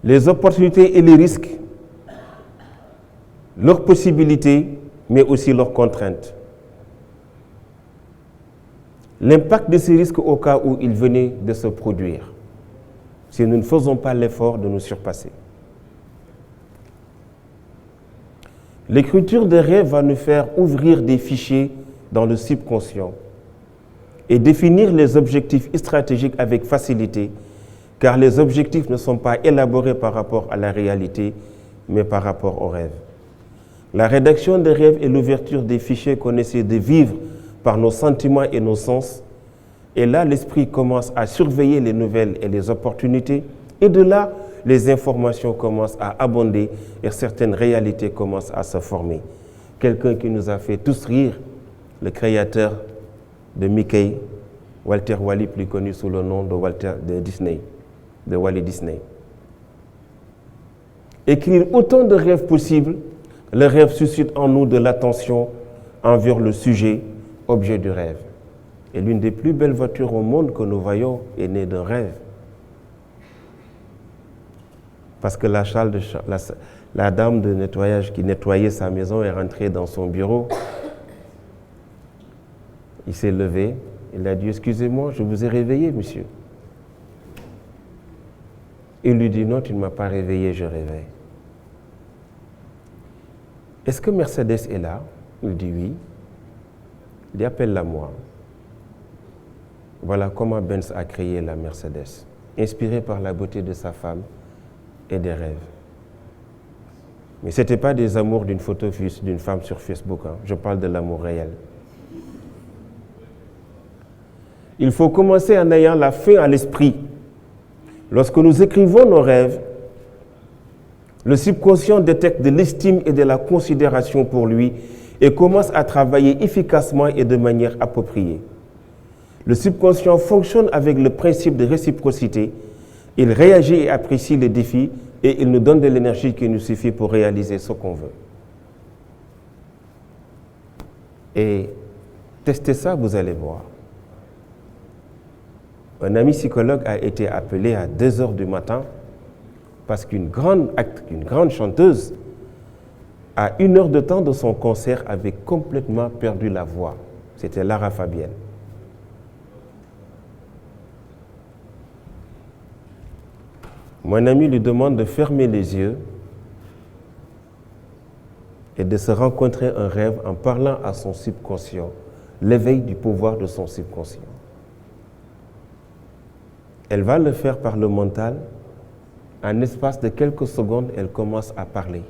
Les opportunités et les risques, leurs possibilités, mais aussi leurs contraintes. L'impact de ces risques au cas où ils venaient de se produire, si nous ne faisons pas l'effort de nous surpasser. L'écriture des rêves va nous faire ouvrir des fichiers dans le subconscient et définir les objectifs stratégiques avec facilité, car les objectifs ne sont pas élaborés par rapport à la réalité, mais par rapport aux rêves. La rédaction des rêves est l'ouverture des fichiers qu'on essaie de vivre par nos sentiments et nos sens. Et là, l'esprit commence à surveiller les nouvelles et les opportunités. Et de là, les informations commencent à abonder et certaines réalités commencent à se former. Quelqu'un qui nous a fait tous rire, le créateur de Mickey, Walter Wally, plus connu sous le nom de Wally Disney. Écrire autant de rêves possibles, le rêve suscite en nous de l'attention envers le sujet, objet du rêve. Et l'une des plus belles voitures au monde que nous voyons est née d'un rêve. Parce que la dame de nettoyage qui nettoyait sa maison est rentrée dans son bureau. Il s'est levé, il a dit « Excusez-moi, je vous ai réveillé, monsieur. » Il lui dit « Non, tu ne m'as pas réveillé, je réveille. » Est-ce que Mercedes est là? Il dit « Oui. » Il dit « Appelle-la moi. » Voilà comment Benz a créé la Mercedes, inspiré par la beauté de sa femme et des rêves. Mais ce n'était pas des amours d'une photo d'une femme sur Facebook, hein. Je parle de l'amour réel. Il faut commencer en ayant la fin à l'esprit. Lorsque nous écrivons nos rêves, le subconscient détecte de l'estime et de la considération pour lui et commence à travailler efficacement et de manière appropriée. Le subconscient fonctionne avec le principe de réciprocité. Il réagit et apprécie les défis et il nous donne de l'énergie qui nous suffit pour réaliser ce qu'on veut. Et testez ça, vous allez voir. Un ami psychologue a été appelé à 2 heures du matin parce qu'une grande chanteuse, à 1 heure de temps de son concert, avait complètement perdu la voix. C'était Lara Fabienne. Mon ami lui demande de fermer les yeux et de se rencontrer un rêve en parlant à son subconscient, l'éveil du pouvoir de son subconscient. Elle va le faire par le mental. En espace de quelques secondes, elle commence à parler.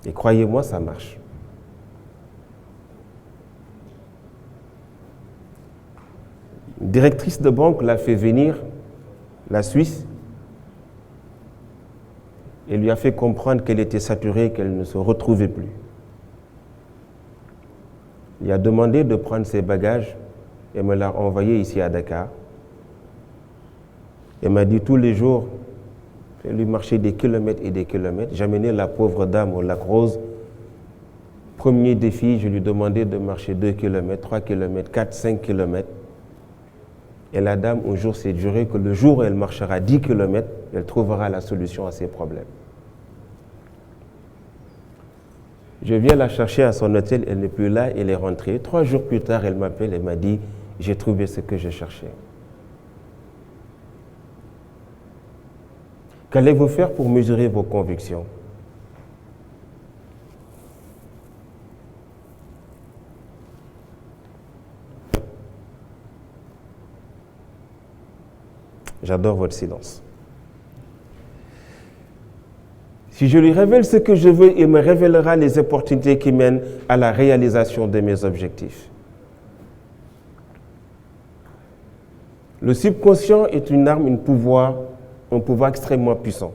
Et croyez-moi, ça marche. Une directrice de banque l'a fait venir, la Suisse, et lui a fait comprendre qu'elle était saturée, qu'elle ne se retrouvait plus. Il a demandé de prendre ses bagages et me l'a envoyé ici à Dakar. Elle m'a dit tous les jours, je lui marchais des kilomètres et des kilomètres. J'amenais la pauvre dame au lac Rose. Premier défi, je lui demandais de marcher 2 km, 3 km, 4, 5 km. Et la dame, un jour, s'est juré que le jour où elle marchera 10 km, elle trouvera la solution à ses problèmes. Je viens la chercher à son hôtel, elle n'est plus là, elle est rentrée. 3 jours plus tard, elle m'appelle et m'a dit « J'ai trouvé ce que je cherchais ». Qu'allez-vous faire pour mesurer vos convictions? J'adore votre silence. Si je lui révèle ce que je veux, il me révélera les opportunités qui mènent à la réalisation de mes objectifs. Le subconscient est une arme, un pouvoir extrêmement puissant.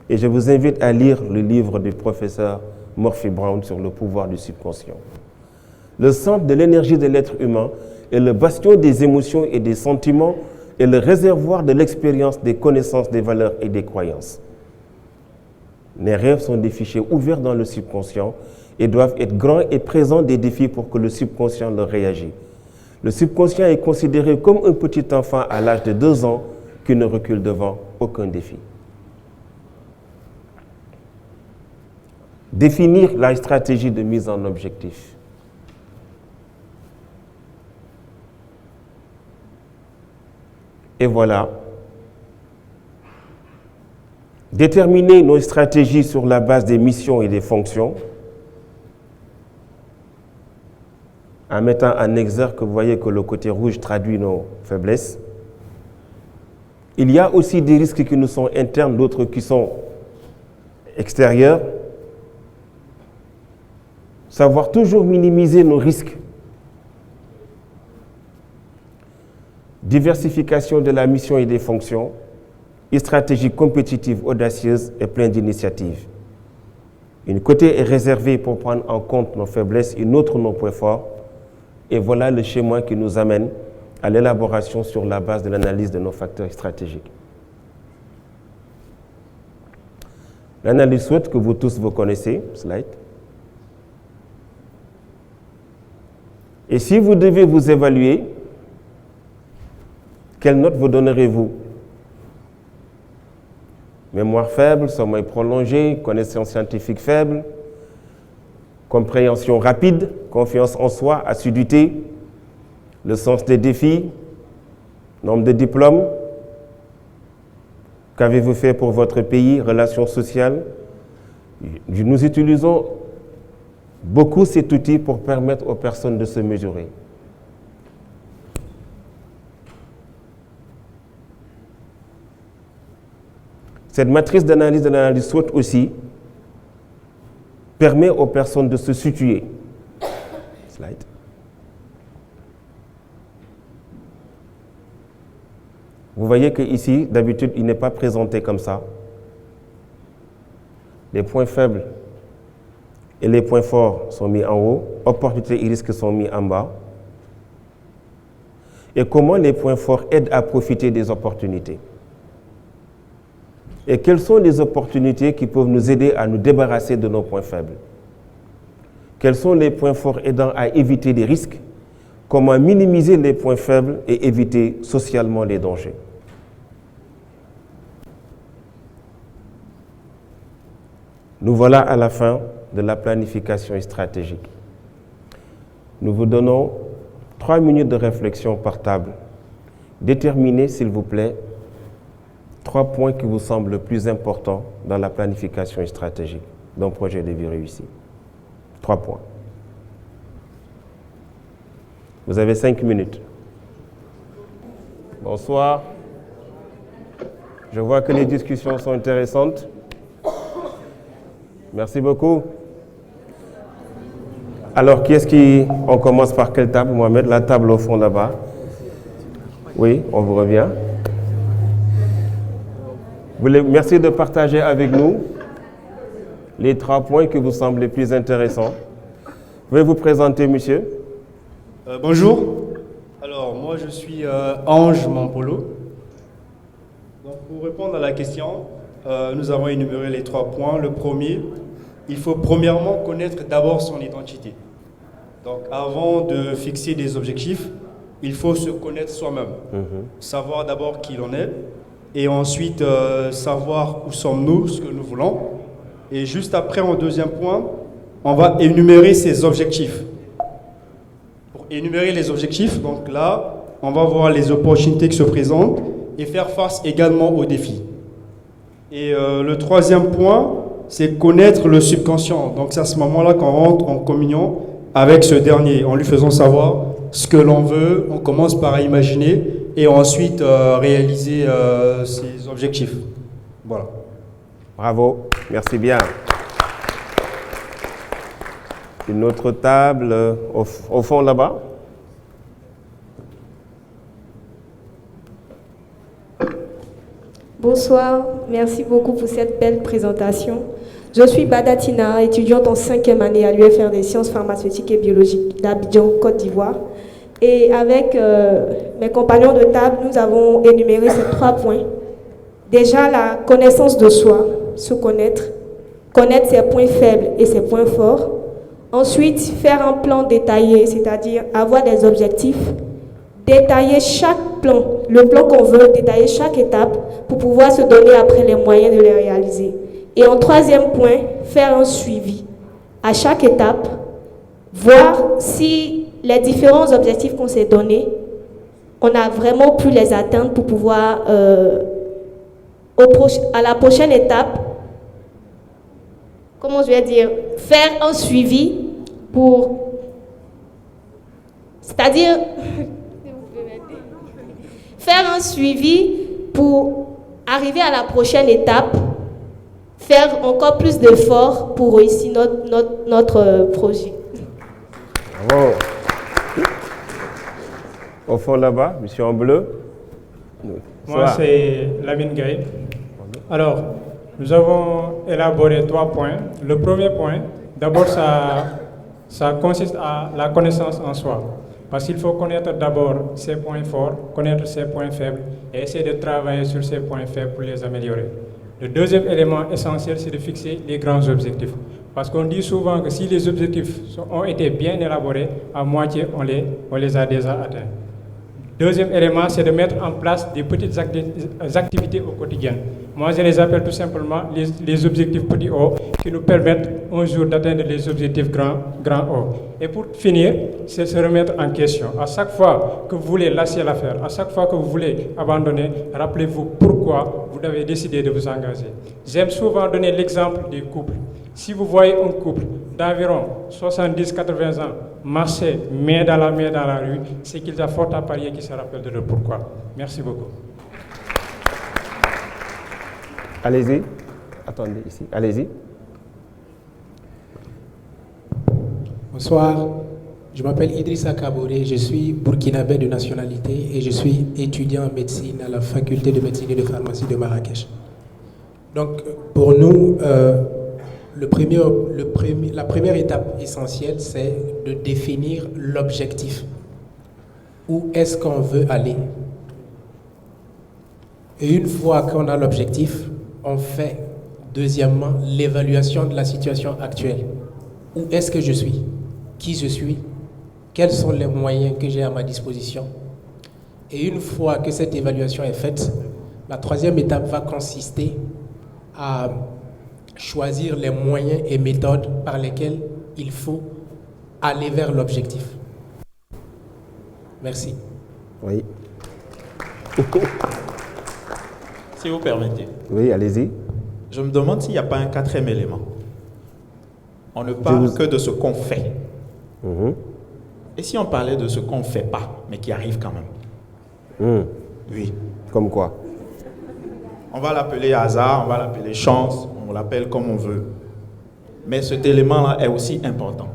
Et je vous invite à lire le livre du professeur Murphy Brown sur le pouvoir du subconscient. Le centre de l'énergie de l'être humain est le bastion des émotions et des sentiments et le réservoir de l'expérience, des connaissances, des valeurs et des croyances. Les rêves sont des fichiers ouverts dans le subconscient et doivent être grands et présents des défis pour que le subconscient leur réagisse. Le subconscient est considéré comme un petit enfant à l'âge de 2 ans qui ne recule devant aucun défi. Définir la stratégie de mise en objectif. Et voilà. Déterminer nos stratégies sur la base des missions et des fonctions, en mettant en exergue que vous voyez que le côté rouge traduit nos faiblesses. Il y a aussi des risques qui nous sont internes, d'autres qui sont extérieurs. Savoir toujours minimiser nos risques. Diversification de la mission et des fonctions. Une stratégie compétitive, audacieuse et pleine d'initiatives. Une côté est réservée pour prendre en compte nos faiblesses, une autre nos points forts. Et voilà le schéma qui nous amène à l'élaboration sur la base de l'analyse de nos facteurs stratégiques. L'analyse SWOT que vous tous vous connaissez, slide. Et si vous devez vous évaluer, quelle note vous donnerez-vous? Mémoire faible, sommeil prolongé, connaissance scientifique faible, compréhension rapide, confiance en soi, assiduité, le sens des défis, nombre de diplômes, qu'avez-vous fait pour votre pays, relations sociales. Nous utilisons beaucoup cet outil pour permettre aux personnes de se mesurer. Cette matrice d'analyse de l'analyse SWOT aussi permet aux personnes de se situer. Slide. Vous voyez qu'ici, d'habitude, il n'est pas présenté comme ça. Les points faibles et les points forts sont mis en haut, opportunités et risques sont mis en bas. Et comment les points forts aident à profiter des opportunités. Et quelles sont les opportunités qui peuvent nous aider à nous débarrasser de nos points faibles? Quels sont les points forts aidant à éviter des risques? Comment minimiser les points faibles et éviter socialement les dangers? Nous voilà à la fin de la planification stratégique. Nous vous donnons 3 minutes de réflexion par table. Déterminez, s'il vous plaît, 3 points qui vous semblent le plus importants dans la planification stratégique d'un projet de vie réussi. 3 points. Vous avez 5 minutes. Bonsoir. Je vois que les discussions sont intéressantes. Merci beaucoup. Alors, on commence par quelle table, Mohamed? La table au fond là-bas. Oui, on vous revient. Merci de partager avec nous les 3 points qui vous semblent les plus intéressants. Veuillez vous présenter, monsieur. Bonjour. Alors, moi, je suis Ange Mampolo. Donc, pour répondre à la question, nous avons énuméré les 3 points. Le premier, il faut premièrement connaître d'abord son identité. Donc, avant de fixer des objectifs, il faut se connaître soi-même. Savoir d'abord qui l'on est et ensuite savoir où sommes-nous, ce que nous voulons. Et juste après, en deuxième point, on va énumérer ses objectifs. Pour énumérer les objectifs, donc là, on va voir les opportunités qui se présentent et faire face également aux défis. Et le troisième point, c'est connaître le subconscient. Donc c'est à ce moment-là qu'on rentre en communion avec ce dernier, en lui faisant savoir ce que l'on veut. On commence par imaginer et ensuite réaliser ses objectifs. Voilà. Bravo, merci bien. Une autre table au fond là-bas. Bonsoir, merci beaucoup pour cette belle présentation. Je suis Badatina, étudiante en 5e année à l'UFR des sciences pharmaceutiques et biologiques d'Abidjan, Côte d'Ivoire. Et avec mes compagnons de table, nous avons énuméré ces 3 points. Déjà, la connaissance de soi, se connaître, connaître ses points faibles et ses points forts. Ensuite, faire un plan détaillé, c'est-à-dire avoir des objectifs, détailler chaque plan, le plan qu'on veut, détailler chaque étape pour pouvoir se donner après les moyens de les réaliser. Et en 3e point, faire un suivi à chaque étape, voir si les différents objectifs qu'on s'est donnés, on a vraiment pu les atteindre pour pouvoir, à la prochaine étape, comment je vais dire, faire un suivi pour, c'est-à-dire, faire un suivi pour arriver à la prochaine étape, faire encore plus d'efforts pour réussir notre projet. Bravo. Au fond là-bas, monsieur en bleu. Moi, c'est Lamine Gaye. Alors, nous avons élaboré 3 points. Le premier point, d'abord, ça consiste à la connaissance en soi. Parce qu'il faut connaître d'abord ses points forts, connaître ses points faibles et essayer de travailler sur ses points faibles pour les améliorer. Le deuxième élément essentiel, c'est de fixer les grands objectifs. Parce qu'on dit souvent que si les objectifs ont été bien élaborés, à moitié, on les a déjà atteints. Deuxième élément, c'est de mettre en place des petites activités au quotidien. Moi, je les appelle tout simplement les objectifs petits O qui nous permettent un jour d'atteindre les objectifs grand O. Et pour finir, c'est se remettre en question. À chaque fois que vous voulez lâcher l'affaire, à chaque fois que vous voulez abandonner, rappelez-vous pourquoi vous avez décidé de vous engager. J'aime souvent donner l'exemple des couples. Si vous voyez un couple d'environ 70-80 ans marcher main dans la rue, c'est qu'ils ont fort à parier qu'ils se rappellent de leur pourquoi. Merci beaucoup. Allez-y. Attendez ici. Allez-y. Bonsoir. Je m'appelle Idrissa Kaboré. Je suis burkinabé de nationalité et je suis étudiant en médecine à la faculté de médecine et de pharmacie de Marrakech. Donc, pour nous, la première étape essentielle, c'est de définir l'objectif. Où est-ce qu'on veut aller? Et une fois qu'on a l'objectif, on fait, deuxièmement, l'évaluation de la situation actuelle. Où est-ce que je suis? Qui je suis? Quels sont les moyens que j'ai à ma disposition? Et une fois que cette évaluation est faite, la troisième étape va consister à choisir les moyens et méthodes par lesquels il faut aller vers l'objectif. Merci. Oui. Si vous permettez. Oui, allez-y. Je me demande s'il n'y a pas un quatrième élément. On ne parle que de ce qu'on fait. Et si on parlait de ce qu'on ne fait pas, mais qui arrive quand même? Oui. Comme quoi? On va l'appeler hasard, on va l'appeler chance, on l'appelle comme on veut. Mais cet élément-là est aussi important.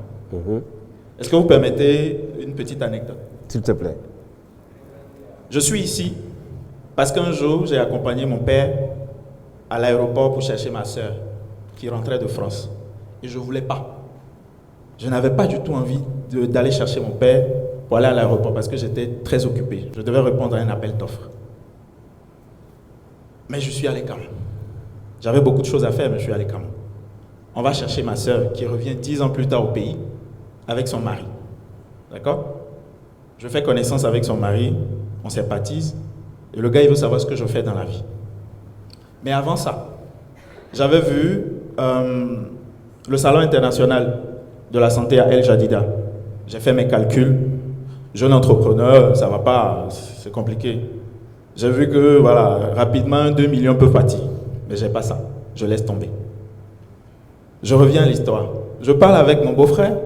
Est-ce que vous permettez une petite anecdote? S'il te plaît. Je suis ici parce qu'un jour, j'ai accompagné mon père à l'aéroport pour chercher ma soeur qui rentrait de France. Et je ne voulais pas. Je n'avais pas du tout envie d'aller chercher mon père pour aller à l'aéroport parce que j'étais très occupé. Je devais répondre à un appel d'offres. Mais je suis allé quand même. J'avais beaucoup de choses à faire, mais je suis allé quand même. On va chercher ma soeur qui revient 10 ans plus tard au pays avec son mari. D'accord? Je fais connaissance avec son mari, on sympathise, et le gars, il veut savoir ce que je fais dans la vie. Mais avant ça, j'avais vu le salon international de la santé à El Jadida. J'ai fait mes calculs. Jeune entrepreneur, ça ne va pas, c'est compliqué. J'ai vu que, voilà, rapidement, 2 millions peuvent partir. Mais je n'ai pas ça. Je laisse tomber. Je reviens à l'histoire. Je parle avec mon beau-frère,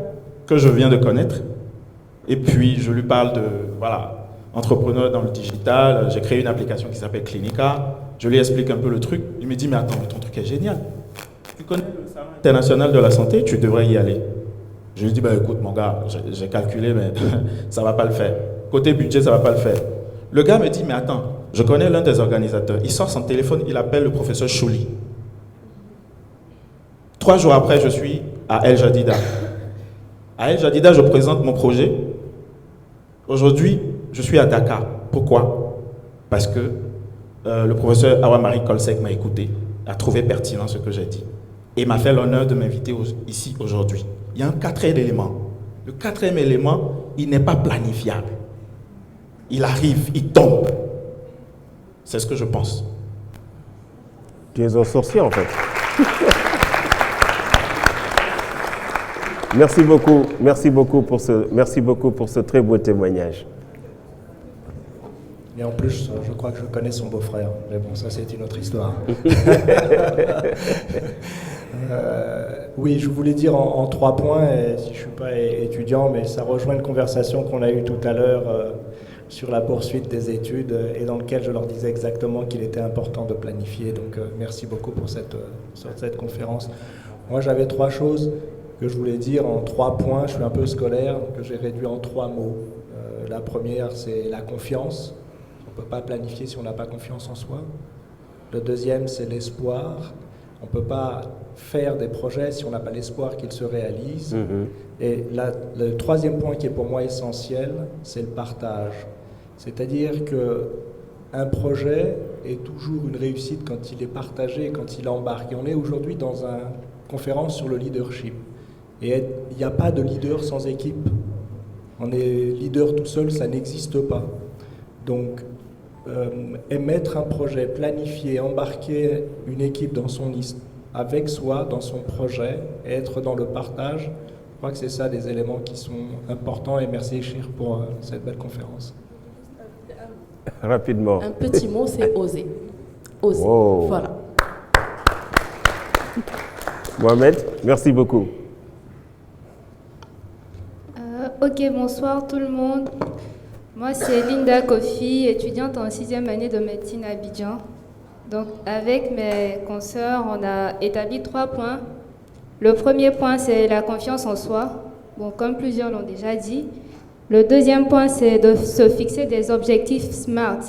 que je viens de connaître. Et puis, je lui parle de, voilà, entrepreneur dans le digital. J'ai créé une application qui s'appelle Clinica. Je lui explique un peu le truc. Il me dit, mais attends, ton truc est génial. Tu connais le salon international de la santé, tu devrais y aller. Je lui dis, bah, écoute, mon gars, j'ai calculé, mais ça ne va pas le faire. Côté budget, ça ne va pas le faire. Le gars me dit, mais attends, je connais l'un des organisateurs. Il sort son téléphone, il appelle le professeur Chouli. 3 jours après, je suis à El Jadida. À El Jadida, je présente mon projet. Aujourd'hui, je suis à Dakar. Pourquoi? Parce que le professeur Awamari Kolsek m'a écouté, a trouvé pertinent ce que j'ai dit et m'a fait l'honneur de m'inviter ici aujourd'hui. Il y a un quatrième élément. Le quatrième élément, il n'est pas planifiable. Il arrive, il tombe. C'est ce que je pense. Tu es un sorcier en fait. Merci beaucoup pour ce très beau témoignage. Et en plus, je crois que je connais son beau-frère. Mais bon, ça c'est une autre histoire. Oui, je voulais dire en 3 points, et si je ne suis pas étudiant, mais ça rejoint une conversation qu'on a eue tout à l'heure sur la poursuite des études et dans lequel je leur disais exactement qu'il était important de planifier. Donc merci beaucoup pour cette conférence. Moi j'avais 3 choses que je voulais dire en 3 points. Je suis un peu scolaire, que j'ai réduit en 3 mots. La première, c'est la confiance. On ne peut pas planifier si on n'a pas confiance en soi. Le deuxième, c'est l'espoir. On ne peut pas faire des projets si on n'a pas l'espoir qu'ils se réalisent. Et le troisième point qui est pour moi essentiel, c'est le partage. C'est-à-dire qu'un projet est toujours une réussite quand il est partagé, quand il embarque. Et on est aujourd'hui dans une conférence sur le leadership. Et il n'y a pas de leader sans équipe. On est leader tout seul, ça n'existe pas. Donc, émettre un projet, planifier, embarquer une équipe avec soi dans son projet, et être dans le partage, je crois que c'est ça des éléments qui sont importants. Et merci Chir pour cette belle conférence. Rapidement. Un petit mot, c'est oser. Oser. Wow. Voilà. Mohamed, merci beaucoup. Ok, bonsoir tout le monde. Moi, c'est Linda Kofi, étudiante en 6e année de médecine à Abidjan. Donc, avec mes consoeurs, on a établi 3 points. Le premier point, c'est la confiance en soi. Bon, comme plusieurs l'ont déjà dit. Le deuxième point, c'est de se fixer des objectifs SMART,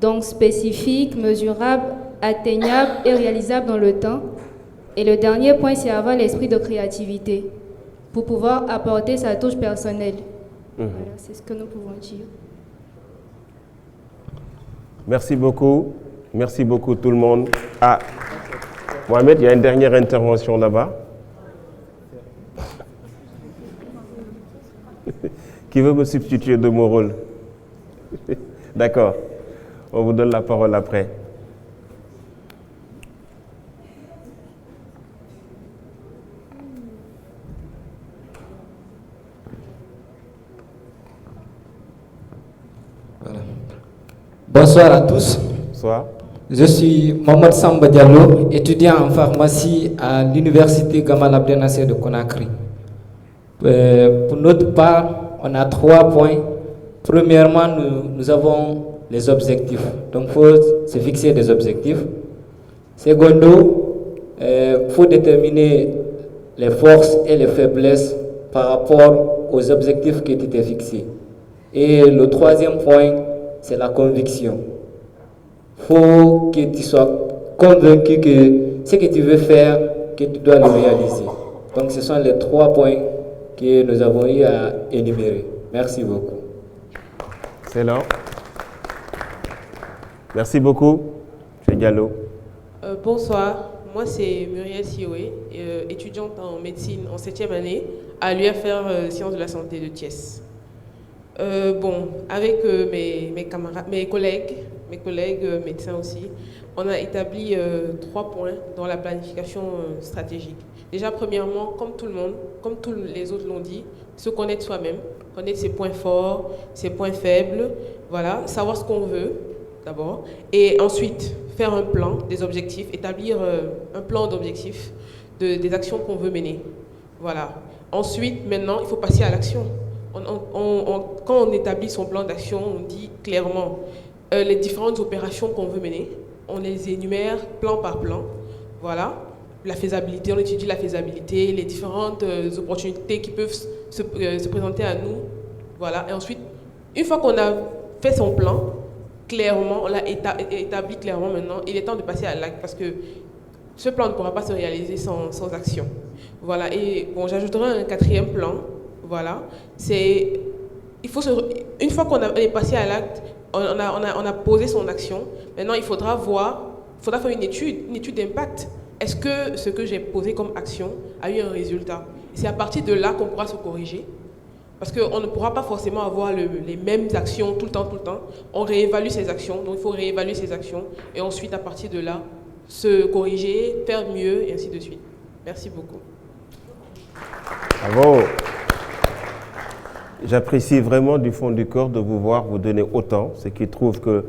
donc spécifiques, mesurables, atteignables et réalisables dans le temps. Et le dernier point, c'est avoir l'esprit de créativité pour pouvoir apporter sa touche personnelle. Voilà, c'est ce que nous pouvons dire. Merci beaucoup. Merci beaucoup tout le monde. Ah, Mohamed, il y a une dernière intervention là-bas. Qui veut me substituer de mon rôle? D'accord. On vous donne la parole après. Bonsoir à tous. Bonsoir. Je suis Mohamed Samba Diallo, étudiant en pharmacie à l'université Gamal Abdel Nasser de Conakry. Pour notre part, on a 3 points. Premièrement, nous avons les objectifs. Donc, il faut se fixer des objectifs. Secondo, il faut déterminer les forces et les faiblesses par rapport aux objectifs qui étaient fixés. Et le troisième point, c'est la conviction. Il faut que tu sois convaincu que ce que tu veux faire, que tu dois le réaliser. Donc ce sont les 3 points que nous avons eu à énumérer. Merci beaucoup. Excellent. Merci beaucoup, M. Diallo. Bonsoir, moi c'est Muriel Sioé, étudiante en médecine en 7e année à l'UFR Sciences de la Santé de Thiès. Avec mes collègues médecins aussi, on a établi 3 points dans la planification stratégique. Déjà, premièrement, comme tout le monde, comme tous les autres l'ont dit, se connaître soi-même, connaître ses points forts, ses points faibles, voilà, savoir ce qu'on veut d'abord, et ensuite faire un plan, des objectifs, établir un plan d'objectifs des actions qu'on veut mener. Voilà. Ensuite, maintenant, il faut passer à l'action. Quand on établit son plan d'action, on dit clairement les différentes opérations qu'on veut mener, on les énumère plan par plan. Voilà. La faisabilité, on étudie la faisabilité, les différentes opportunités qui peuvent se présenter à nous. Voilà. Et ensuite, une fois qu'on a fait son plan, clairement, on l'a établi clairement maintenant, il est temps de passer à l'acte parce que ce plan ne pourra pas se réaliser sans action. Voilà. Et bon, j'ajouterai un 4e plan. Voilà. Une fois qu'on est passé à l'acte, on a posé son action. Maintenant, il faudra faire une étude d'impact. Est-ce que ce que j'ai posé comme action a eu un résultat? C'est à partir de là qu'on pourra se corriger. Parce qu'on ne pourra pas forcément avoir les mêmes actions tout le temps. On réévalue ses actions, donc il faut réévaluer ses actions. Et ensuite, à partir de là, se corriger, faire mieux, et ainsi de suite. Merci beaucoup. Bravo. J'apprécie vraiment du fond du cœur de vous voir vous donner autant, ce qui trouve que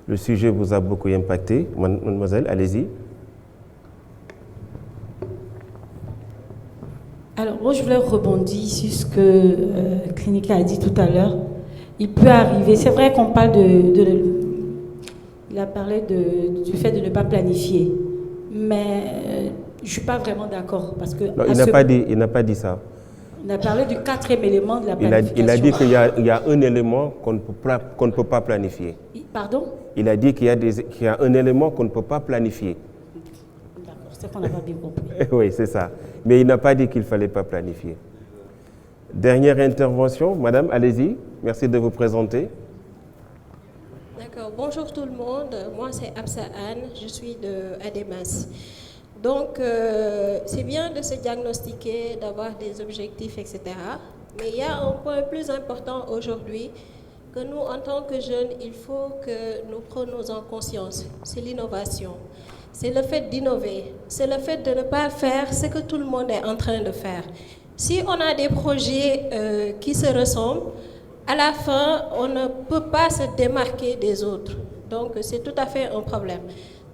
le sujet vous a beaucoup impacté. Mademoiselle, allez-y. Alors, moi, je voulais rebondir sur ce que Clinica a dit tout à l'heure. Il peut arriver, c'est vrai qu'on parle il a parlé du fait de ne pas planifier, mais je ne suis pas vraiment d'accord. Parce que non, il n'a pas dit ça. On a parlé du 4e élément de la planification. Il a dit qu'il y a un élément qu'on ne peut pas planifier. Pardon? Il a dit qu'il y a un élément qu'on ne peut pas planifier. D'accord, c'est qu'on n'a pas bien compris. Oui, c'est ça. Mais il n'a pas dit qu'il ne fallait pas planifier. Dernière intervention, madame, allez-y. Merci de vous présenter. D'accord, bonjour tout le monde. Moi, c'est Absa Anne, je suis de ADEMAS. Donc, c'est bien de se diagnostiquer, d'avoir des objectifs, etc. Mais il y a un point plus important aujourd'hui, que nous, en tant que jeunes, il faut que nous prenions en conscience. C'est l'innovation. C'est le fait d'innover. C'est le fait de ne pas faire ce que tout le monde est en train de faire. Si on a des projets qui se ressemblent, à la fin, on ne peut pas se démarquer des autres. Donc, c'est tout à fait un problème.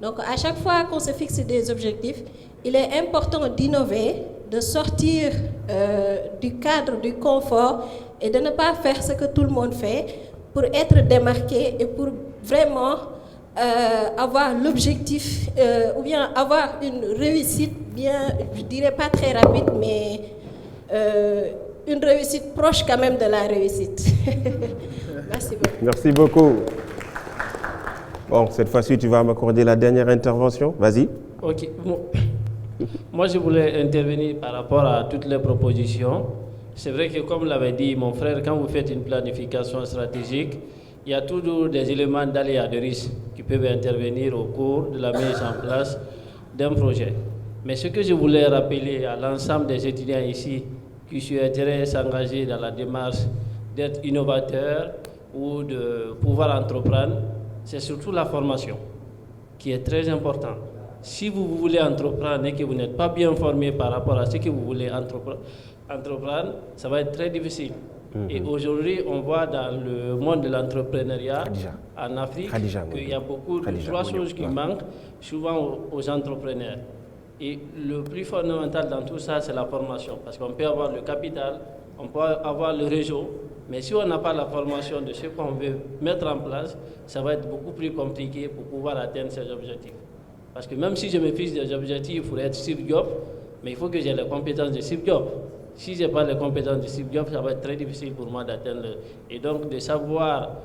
Donc, à chaque fois qu'on se fixe des objectifs, il est important d'innover, de sortir du cadre du confort et de ne pas faire ce que tout le monde fait pour être démarqué et pour vraiment avoir l'objectif ou bien avoir une réussite bien, je dirais pas très rapide, mais une réussite proche quand même de la réussite. Merci beaucoup. Merci beaucoup. Bon, cette fois-ci, tu vas m'accorder la dernière intervention. Vas-y. Ok. Bon. Moi, je voulais intervenir par rapport à toutes les propositions. C'est vrai que, comme l'avait dit mon frère, quand vous faites une planification stratégique, il y a toujours des éléments d'aléa, de risque qui peuvent intervenir au cours de la mise en place d'un projet. Mais ce que je voulais rappeler à l'ensemble des étudiants ici qui souhaiteraient s'engager dans la démarche d'être innovateurs ou de pouvoir entreprendre, c'est surtout la formation qui est très importante. Si vous voulez entreprendre et que vous n'êtes pas bien formé par rapport à ce que vous voulez entreprendre, ça va être très difficile. Et aujourd'hui, on voit dans le monde de l'entrepreneuriat en Afrique qu'il y a beaucoup de trois choses qui manquent souvent aux entrepreneurs. Et le plus fondamental dans tout ça, c'est la formation. Parce qu'on peut avoir le capital, on peut avoir le réseau, mais si on n'a pas la formation de ce qu'on veut mettre en place, ça va être beaucoup plus compliqué pour pouvoir atteindre ces objectifs. Parce que même si je me fixe des objectifs pour être Steve Jobs, mais il faut que j'ai les compétences de Steve Jobs. Si je n'ai pas les compétences de Steve Jobs, ça va être très difficile pour moi d'atteindre. Et donc, de savoir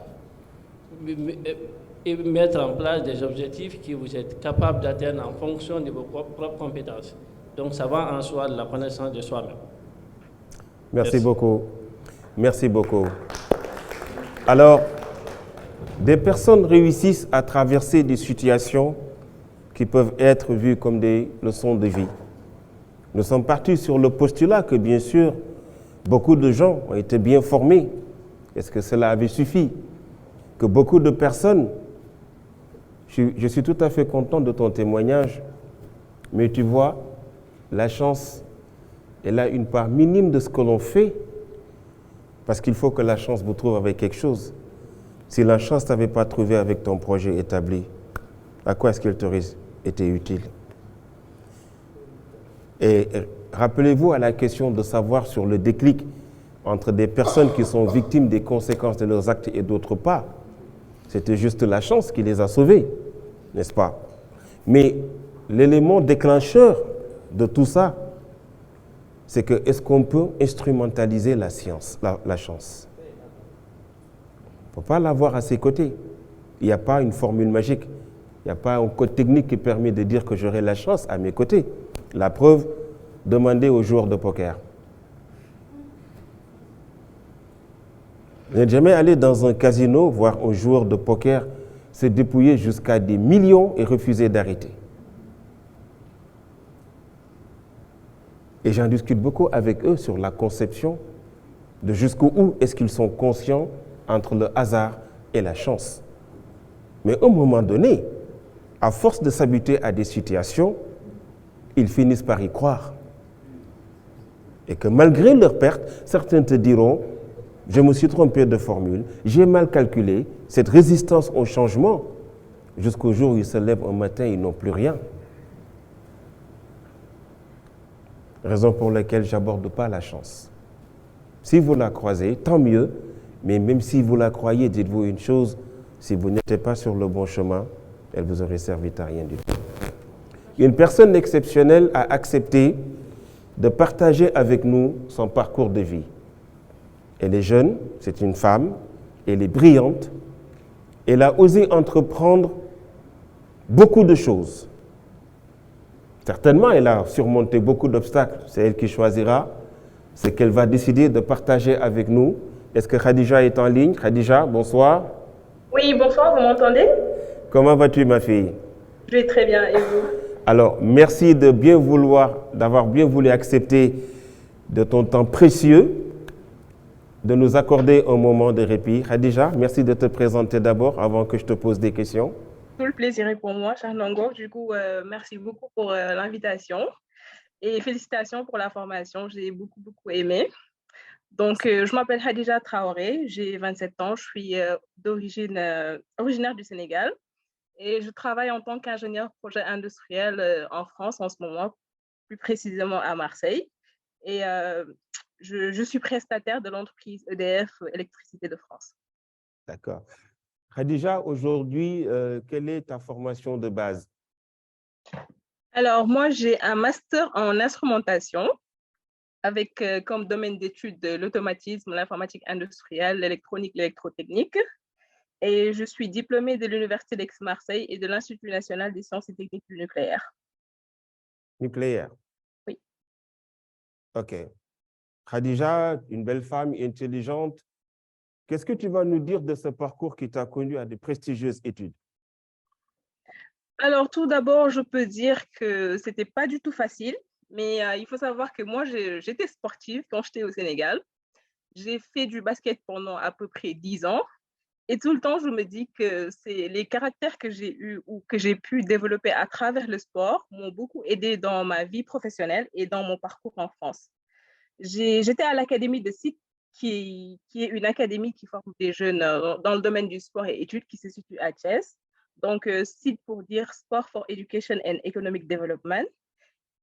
et mettre en place des objectifs que vous êtes capable d'atteindre en fonction de vos propres compétences. Donc, ça va en soi de la connaissance de soi-même. Merci beaucoup. Merci beaucoup. Alors, des personnes réussissent à traverser des situations qui peuvent être vues comme des leçons de vie. Nous sommes partis sur le postulat que, bien sûr, beaucoup de gens ont été bien formés. Est-ce que cela avait suffi? Que beaucoup de personnes, je suis tout à fait content de ton témoignage, mais tu vois, la chance, elle a une part minime de ce que l'on fait, parce qu'il faut que la chance vous trouve avec quelque chose. Si la chance ne t'avait pas trouvé avec ton projet établi, à quoi est-ce qu'elle t'aurait été utile? Et rappelez-vous à la question de savoir sur le déclic entre des personnes qui sont victimes des conséquences de leurs actes et d'autres pas. C'était juste la chance qui les a sauvés, n'est-ce pas? Mais l'élément déclencheur de tout ça, c'est que est-ce qu'on peut instrumentaliser la science, la chance? Il ne faut pas l'avoir à ses côtés. Il n'y a pas une formule magique. Il n'y a pas un code technique qui permet de dire que j'aurai la chance à mes côtés. La preuve, demandez aux joueurs de poker. Vous n'êtes jamais allé dans un casino voir un joueur de poker se dépouiller jusqu'à des millions et refuser d'arrêter. Et j'en discute beaucoup avec eux sur la conception de jusqu'où est-ce qu'ils sont conscients entre le hasard et la chance. Mais à un moment donné, à force de s'habituer à des situations, ils finissent par y croire. Et que malgré leur perte, certains te diront, je me suis trompé de formule, j'ai mal calculé, cette résistance au changement, jusqu'au jour où ils se lèvent un matin, ils n'ont plus rien. Raison pour laquelle je n'aborde pas la chance. Si vous la croisez, tant mieux, mais même si vous la croyez, dites-vous une chose, si vous n'étiez pas sur le bon chemin, elle vous aurait servi à rien du tout. Une personne exceptionnelle a accepté de partager avec nous son parcours de vie. Elle est jeune, c'est une femme, elle est brillante, elle a osé entreprendre beaucoup de choses. Certainement, elle a surmonté beaucoup d'obstacles, c'est elle qui choisira ce qu'elle va décider de partager avec nous. Est-ce que Khadija est en ligne? Khadija, bonsoir. Oui, bonsoir, vous m'entendez? Comment vas-tu, ma fille? Je vais très bien, et vous? Alors, merci d'avoir bien voulu accepter de ton temps précieux, de nous accorder un moment de répit. Khadija, merci de te présenter d'abord avant que je te pose des questions. Tout le plaisir est pour moi, cher Nongo. Du coup, merci beaucoup pour l'invitation et félicitations pour la formation. J'ai beaucoup aimé. Donc, je m'appelle Khadija Traoré, j'ai 27 ans, je suis originaire du Sénégal. Et je travaille en tant qu'ingénieur projet industriel en France en ce moment, plus précisément à Marseille. Et je suis prestataire de l'entreprise EDF Électricité de France. D'accord. Khadija, aujourd'hui, quelle est ta formation de base? Alors, moi, j'ai un master en instrumentation avec comme domaine d'études l'automatisme, l'informatique industrielle, l'électronique, l'électrotechnique. Et je suis diplômée de l'Université d'Aix-Marseille et de l'Institut national des sciences et techniques du nucléaire. Nucléaire? Oui. OK. Khadija, une belle femme intelligente. Qu'est-ce que tu vas nous dire de ce parcours qui t'a conduit à de prestigieuses études? Alors, tout d'abord, je peux dire que ce n'était pas du tout facile, mais il faut savoir que moi, j'étais sportive quand j'étais au Sénégal. J'ai fait du basket pendant à peu près 10 ans. Et tout le temps, je me dis que c'est les caractères que j'ai eus ou que j'ai pu développer à travers le sport m'ont beaucoup aidé dans ma vie professionnelle et dans mon parcours en France. J'étais à l'académie de qui est une académie qui forme des jeunes dans le domaine du sport et études qui se situe à Thiès. Donc, site pour dire Sport for Education and Economic Development.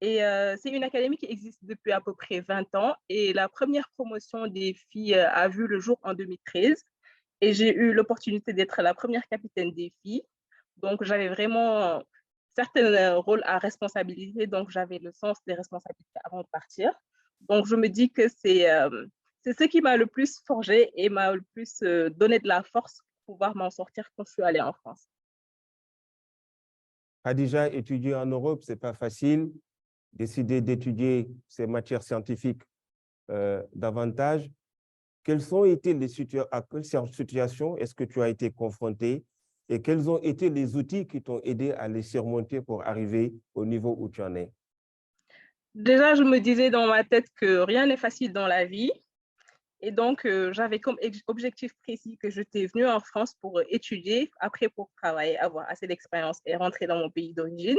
Et c'est une académie qui existe depuis à peu près 20 ans. Et la première promotion des filles a vu le jour en 2013. Et j'ai eu l'opportunité d'être la première capitaine des filles. Donc, j'avais vraiment certains rôles à responsabilité. Donc, j'avais le sens des responsabilités avant de partir. Donc, je me dis que c'est ce qui m'a le plus forgé et m'a le plus donné de la force pour pouvoir m'en sortir quand je suis allée en France. Khadija, étudier en Europe, ce n'est pas facile. Décider d'étudier ces matières scientifiques davantage. Quelles ont été à quelle situation est-ce que tu as été confronté et quels ont été les outils qui t'ont aidé à les surmonter pour arriver au niveau où tu en es? Déjà, je me disais dans ma tête que rien n'est facile dans la vie. Et donc, j'avais comme objectif précis que j'étais venue en France pour étudier, après pour travailler, avoir assez d'expérience et rentrer dans mon pays d'origine.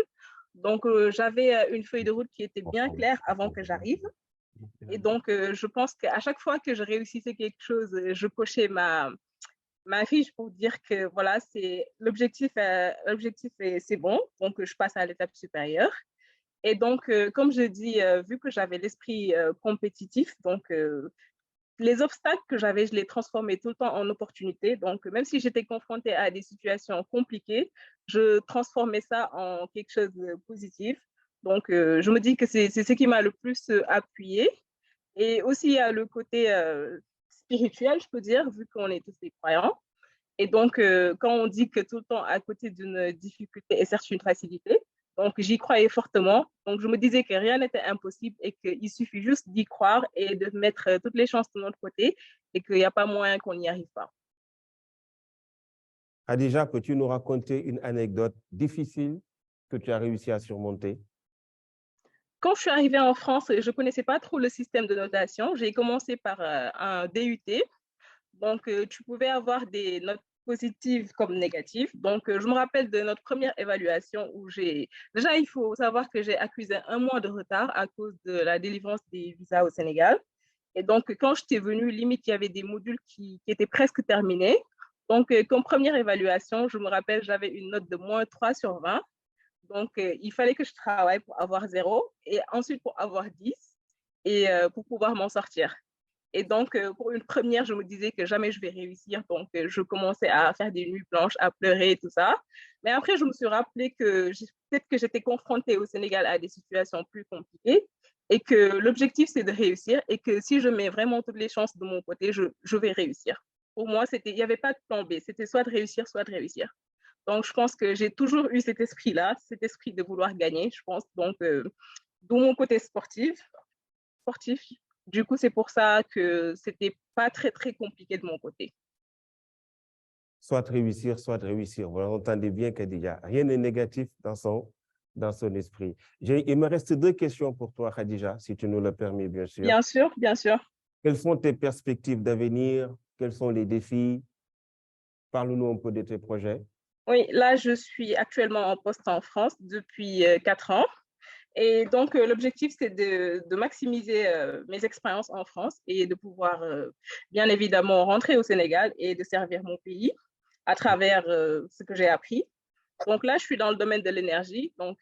Donc, j'avais une feuille de route qui était bien claire avant que j'arrive. Et donc, je pense qu'à chaque fois que je réussissais quelque chose, je cochais ma fiche pour dire que voilà, l'objectif c'est bon, donc je passe à l'étape supérieure. Et donc, comme je dis, vu que j'avais l'esprit compétitif, donc les obstacles que j'avais, je les transformais tout le temps en opportunités. Donc, même si j'étais confrontée à des situations compliquées, je transformais ça en quelque chose de positif. Donc, je me dis que c'est ce qui m'a le plus appuyé. Et aussi, il y a le côté spirituel, je peux dire, vu qu'on est tous des croyants. Et donc, quand on dit que tout le temps, à côté d'une difficulté est certes une facilité, donc j'y croyais fortement. Donc, je me disais que rien n'était impossible et qu'il suffit juste d'y croire et de mettre toutes les chances de notre côté et qu'il n'y a pas moyen qu'on n'y arrive pas. Khadija, peux-tu nous raconter une anecdote difficile que tu as réussi à surmonter? Quand je suis arrivée en France, je ne connaissais pas trop le système de notation. J'ai commencé par un DUT. Donc, tu pouvais avoir des notes positives comme négatives. Donc, je me rappelle de notre première évaluation où déjà, il faut savoir que j'ai accusé 1 mois de retard à cause de la délivrance des visas au Sénégal. Et donc, quand j'étais venue, limite, il y avait des modules qui étaient presque terminés. Donc, comme première évaluation, je me rappelle, j'avais une note de -3 sur 20. Donc, il fallait que je travaille pour avoir 0 et ensuite pour avoir 10 et pour pouvoir m'en sortir. Et donc, pour une première, je me disais que jamais je vais réussir. Donc, je commençais à faire des nuits blanches, à pleurer et tout ça. Mais après, je me suis rappelé que peut-être que j'étais confrontée au Sénégal à des situations plus compliquées et que l'objectif, c'est de réussir et que si je mets vraiment toutes les chances de mon côté, je vais réussir. Pour moi, il n'y avait pas de plan B. C'était soit de réussir, soit de réussir. Donc, je pense que j'ai toujours eu cet esprit-là, cet esprit de vouloir gagner, je pense. Donc, d'où mon côté sportif. Du coup, c'est pour ça que ce n'était pas très, très compliqué de mon côté. Soit de réussir, soit de réussir. Vous entendez bien Khadija. Rien n'est négatif dans son esprit. Il me reste 2 questions pour toi, Khadija, si tu nous le permets, bien sûr. Bien sûr, bien sûr. Quelles sont tes perspectives d'avenir? Quels sont les défis? Parle-nous un peu de tes projets. Oui, là, je suis actuellement en poste en France depuis 4 ans. Et donc, l'objectif, c'est de maximiser mes expériences en France et de pouvoir, bien évidemment, rentrer au Sénégal et de servir mon pays à travers ce que j'ai appris. Donc là, je suis dans le domaine de l'énergie. Donc,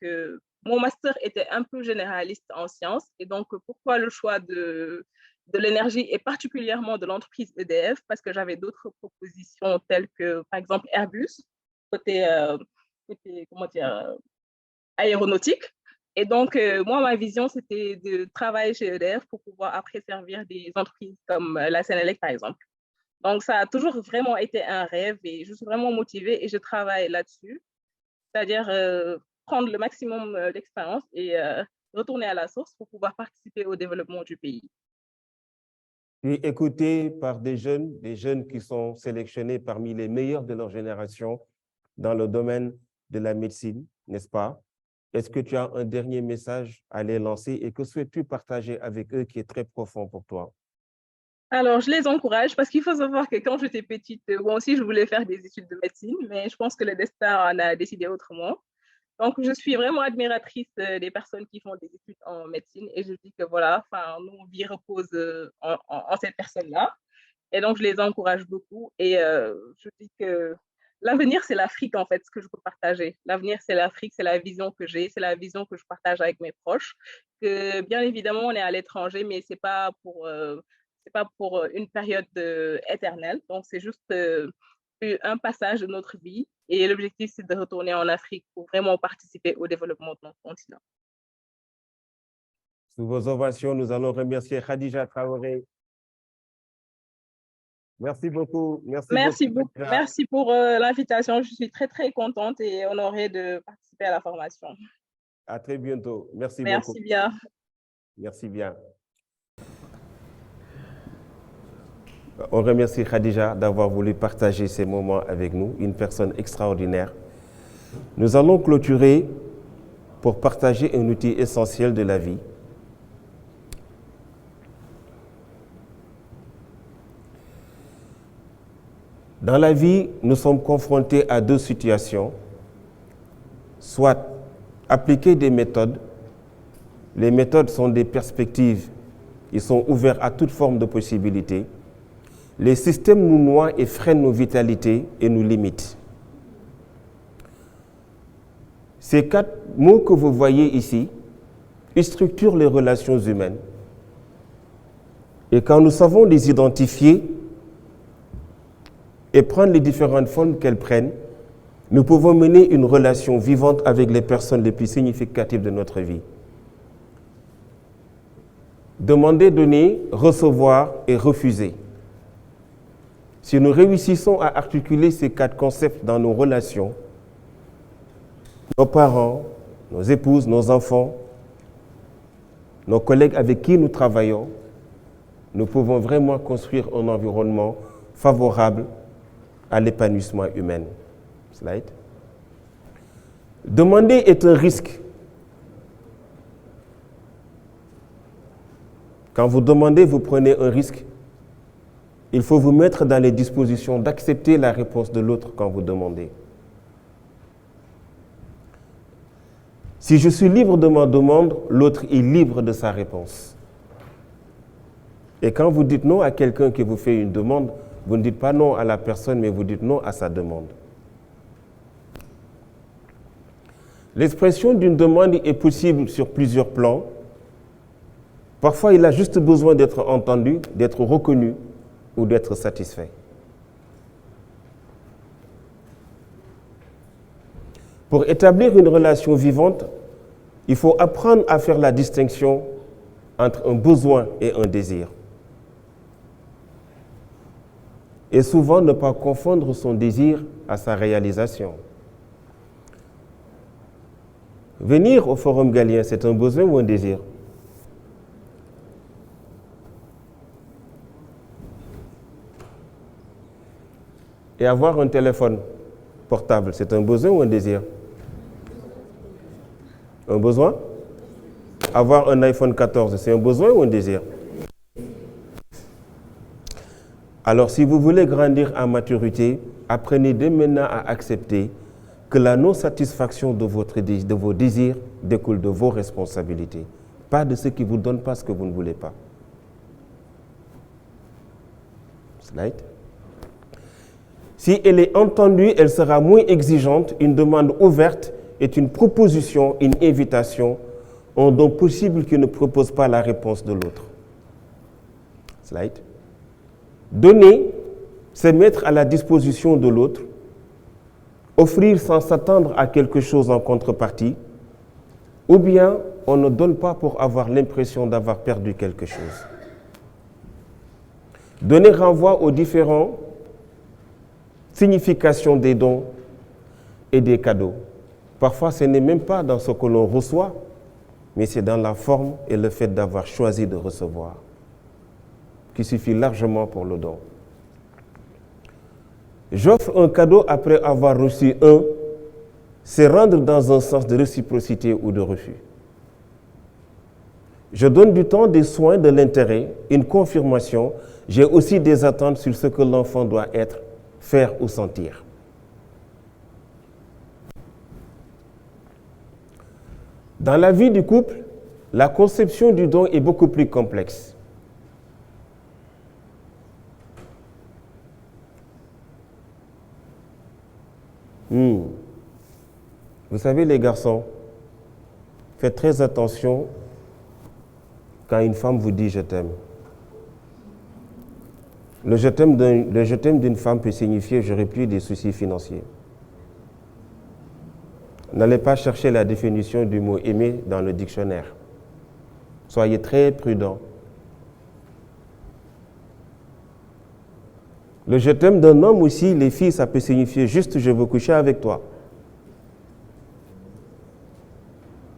mon master était un peu généraliste en sciences. Et donc, pourquoi le choix de l'énergie et particulièrement de l'entreprise EDF? Parce que j'avais d'autres propositions telles que, par exemple, Airbus, côté comment dire, aéronautique. Et donc, moi, ma vision, c'était de travailler chez EDF pour pouvoir après servir des entreprises comme la Sénélec, par exemple. Donc, ça a toujours vraiment été un rêve et je suis vraiment motivée et je travaille là-dessus. C'est-à-dire prendre le maximum d'expérience et retourner à la source pour pouvoir participer au développement du pays. Puis écouté par des jeunes qui sont sélectionnés parmi les meilleurs de leur génération dans le domaine de la médecine, n'est-ce pas? Est-ce que tu as un dernier message à les lancer et que souhaites-tu partager avec eux qui est très profond pour toi? Alors, je les encourage parce qu'il faut savoir que quand j'étais petite, moi aussi, je voulais faire des études de médecine, mais je pense que le destin en a décidé autrement. Donc, je suis vraiment admiratrice des personnes qui font des études en médecine et je dis que voilà, nos vies reposent en ces personnes-là. Et donc, je les encourage beaucoup et je dis que l'avenir, c'est l'Afrique, en fait, ce que je peux partager. L'avenir, c'est l'Afrique, c'est la vision que j'ai, c'est la vision que je partage avec mes proches. Que, bien évidemment, on est à l'étranger, mais c'est pas pour une période éternelle. Donc, c'est juste un passage de notre vie. Et l'objectif, c'est de retourner en Afrique pour vraiment participer au développement de notre continent. Sous vos ovations, nous allons remercier Khadija Traoré. Merci beaucoup. Merci pour l'invitation. Je suis très, très contente et honorée de participer à la formation. À très bientôt. Merci beaucoup. Merci bien. Merci bien. On remercie Khadija d'avoir voulu partager ces moments avec nous, une personne extraordinaire. Nous allons clôturer pour partager un outil essentiel de la vie. Dans la vie, nous sommes confrontés à deux situations, soit appliquer des méthodes. Les méthodes sont des perspectives, ils sont ouverts à toute forme de possibilités. Les systèmes nous noient et freinent nos vitalités et nous limitent. Ces 4 mots que vous voyez ici, ils structurent les relations humaines. Et quand nous savons les identifier et prendre les différentes formes qu'elles prennent, nous pouvons mener une relation vivante avec les personnes les plus significatives de notre vie. Demander, donner, recevoir et refuser. Si nous réussissons à articuler ces 4 concepts dans nos relations, nos parents, nos épouses, nos enfants, nos collègues avec qui nous travaillons, nous pouvons vraiment construire un environnement favorable à l'épanouissement humain. Slide. Demander est un risque. Quand vous demandez, vous prenez un risque. Il faut vous mettre dans les dispositions d'accepter la réponse de l'autre quand vous demandez. Si je suis libre de ma demande, l'autre est libre de sa réponse. Et quand vous dites non à quelqu'un qui vous fait une demande, vous ne dites pas non à la personne, mais vous dites non à sa demande. L'expression d'une demande est possible sur plusieurs plans. Parfois, il a juste besoin d'être entendu, d'être reconnu ou d'être satisfait. Pour établir une relation vivante, il faut apprendre à faire la distinction entre un besoin et un désir. Et souvent, ne pas confondre son désir à sa réalisation. Venir au Forum Galien, c'est un besoin ou un désir? Et avoir un téléphone portable, c'est un besoin ou un désir? Un besoin? Avoir un iPhone 14, c'est un besoin ou un désir? Alors, si vous voulez grandir en maturité, apprenez dès maintenant à accepter que la non-satisfaction de vos désirs découle de vos responsabilités, pas de ceux qui ne vous donnent pas ce que vous ne voulez pas. Slide. Si elle est entendue, elle sera moins exigeante. Une demande ouverte est une proposition, une invitation, un don possible qui ne propose pas la réponse de l'autre. Slide. Donner, c'est mettre à la disposition de l'autre. Offrir sans s'attendre à quelque chose en contrepartie. Ou bien, on ne donne pas pour avoir l'impression d'avoir perdu quelque chose. Donner renvoie aux différentes significations des dons et des cadeaux. Parfois, ce n'est même pas dans ce que l'on reçoit, mais c'est dans la forme et le fait d'avoir choisi de recevoir, qui suffit largement pour le don. J'offre un cadeau après avoir reçu un, c'est rendre dans un sens de réciprocité ou de refus. Je donne du temps, des soins, de l'intérêt, une confirmation. J'ai aussi des attentes sur ce que l'enfant doit être, faire ou sentir. Dans la vie du couple, la conception du don est beaucoup plus complexe. Vous savez, les garçons, faites très attention quand une femme vous dit « je t'aime ». Le je t'aime d'une femme peut signifier « j'aurai plus des soucis financiers ». N'allez pas chercher la définition du mot « aimer » dans le dictionnaire. Soyez très prudents. Le je t'aime d'un homme aussi, les filles, ça peut signifier juste « je veux coucher avec toi ».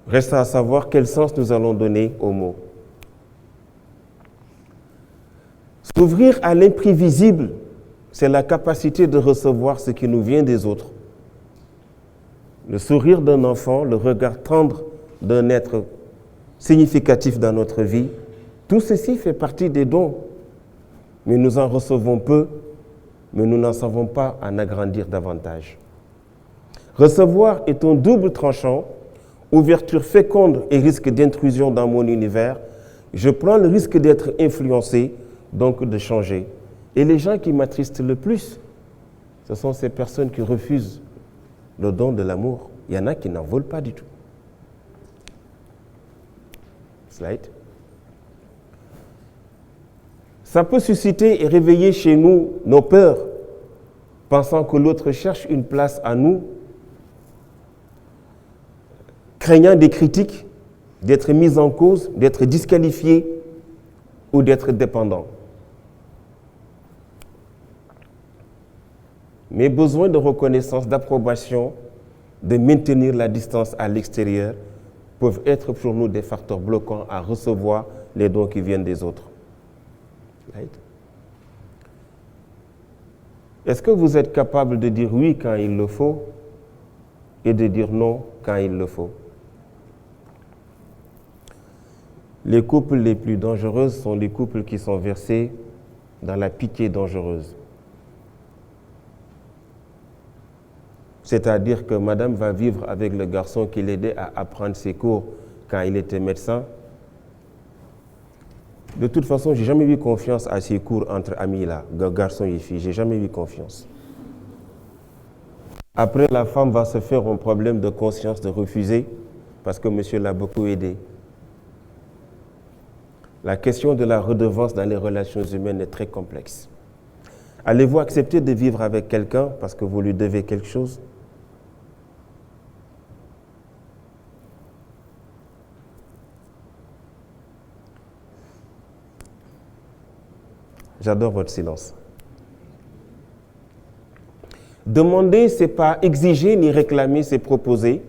Reste à savoir quel sens nous allons donner au mot. S'ouvrir à l'imprévisible, c'est la capacité de recevoir ce qui nous vient des autres. Le sourire d'un enfant, le regard tendre d'un être significatif dans notre vie, tout ceci fait partie des dons. Mais nous en recevons peu, mais nous n'en savons pas en agrandir davantage. Recevoir est un double tranchant, ouverture féconde et risque d'intrusion dans mon univers. Je prends le risque d'être influencé, donc de changer. Et les gens qui m'attristent le plus, ce sont ces personnes qui refusent le don de l'amour. Il y en a qui n'en veulent pas du tout. Slide. Ça peut susciter et réveiller chez nous nos peurs, pensant que l'autre cherche une place à nous, craignant des critiques, d'être mis en cause, d'être disqualifié ou d'être dépendant. Mes besoins de reconnaissance, d'approbation, de maintenir la distance à l'extérieur peuvent être pour nous des facteurs bloquants à recevoir les dons qui viennent des autres. Right? Est-ce que vous êtes capable de dire oui quand il le faut et de dire non quand il le faut? Les couples les plus dangereux sont les couples qui sont versés dans la pitié dangereuse. C'est-à-dire que madame va vivre avec le garçon qui l'aidait à apprendre ses cours quand il était médecin. De toute façon, j'ai jamais eu confiance à ces cours entre amis là, garçon et fille. J'ai jamais eu confiance. Après, la femme va se faire un problème de conscience de refuser parce que monsieur l'a beaucoup aidé. La question de la redevance dans les relations humaines est très complexe. Allez-vous accepter de vivre avec quelqu'un parce que vous lui devez quelque chose? J'adore votre silence. Demander, ce n'est pas exiger ni réclamer, c'est proposer.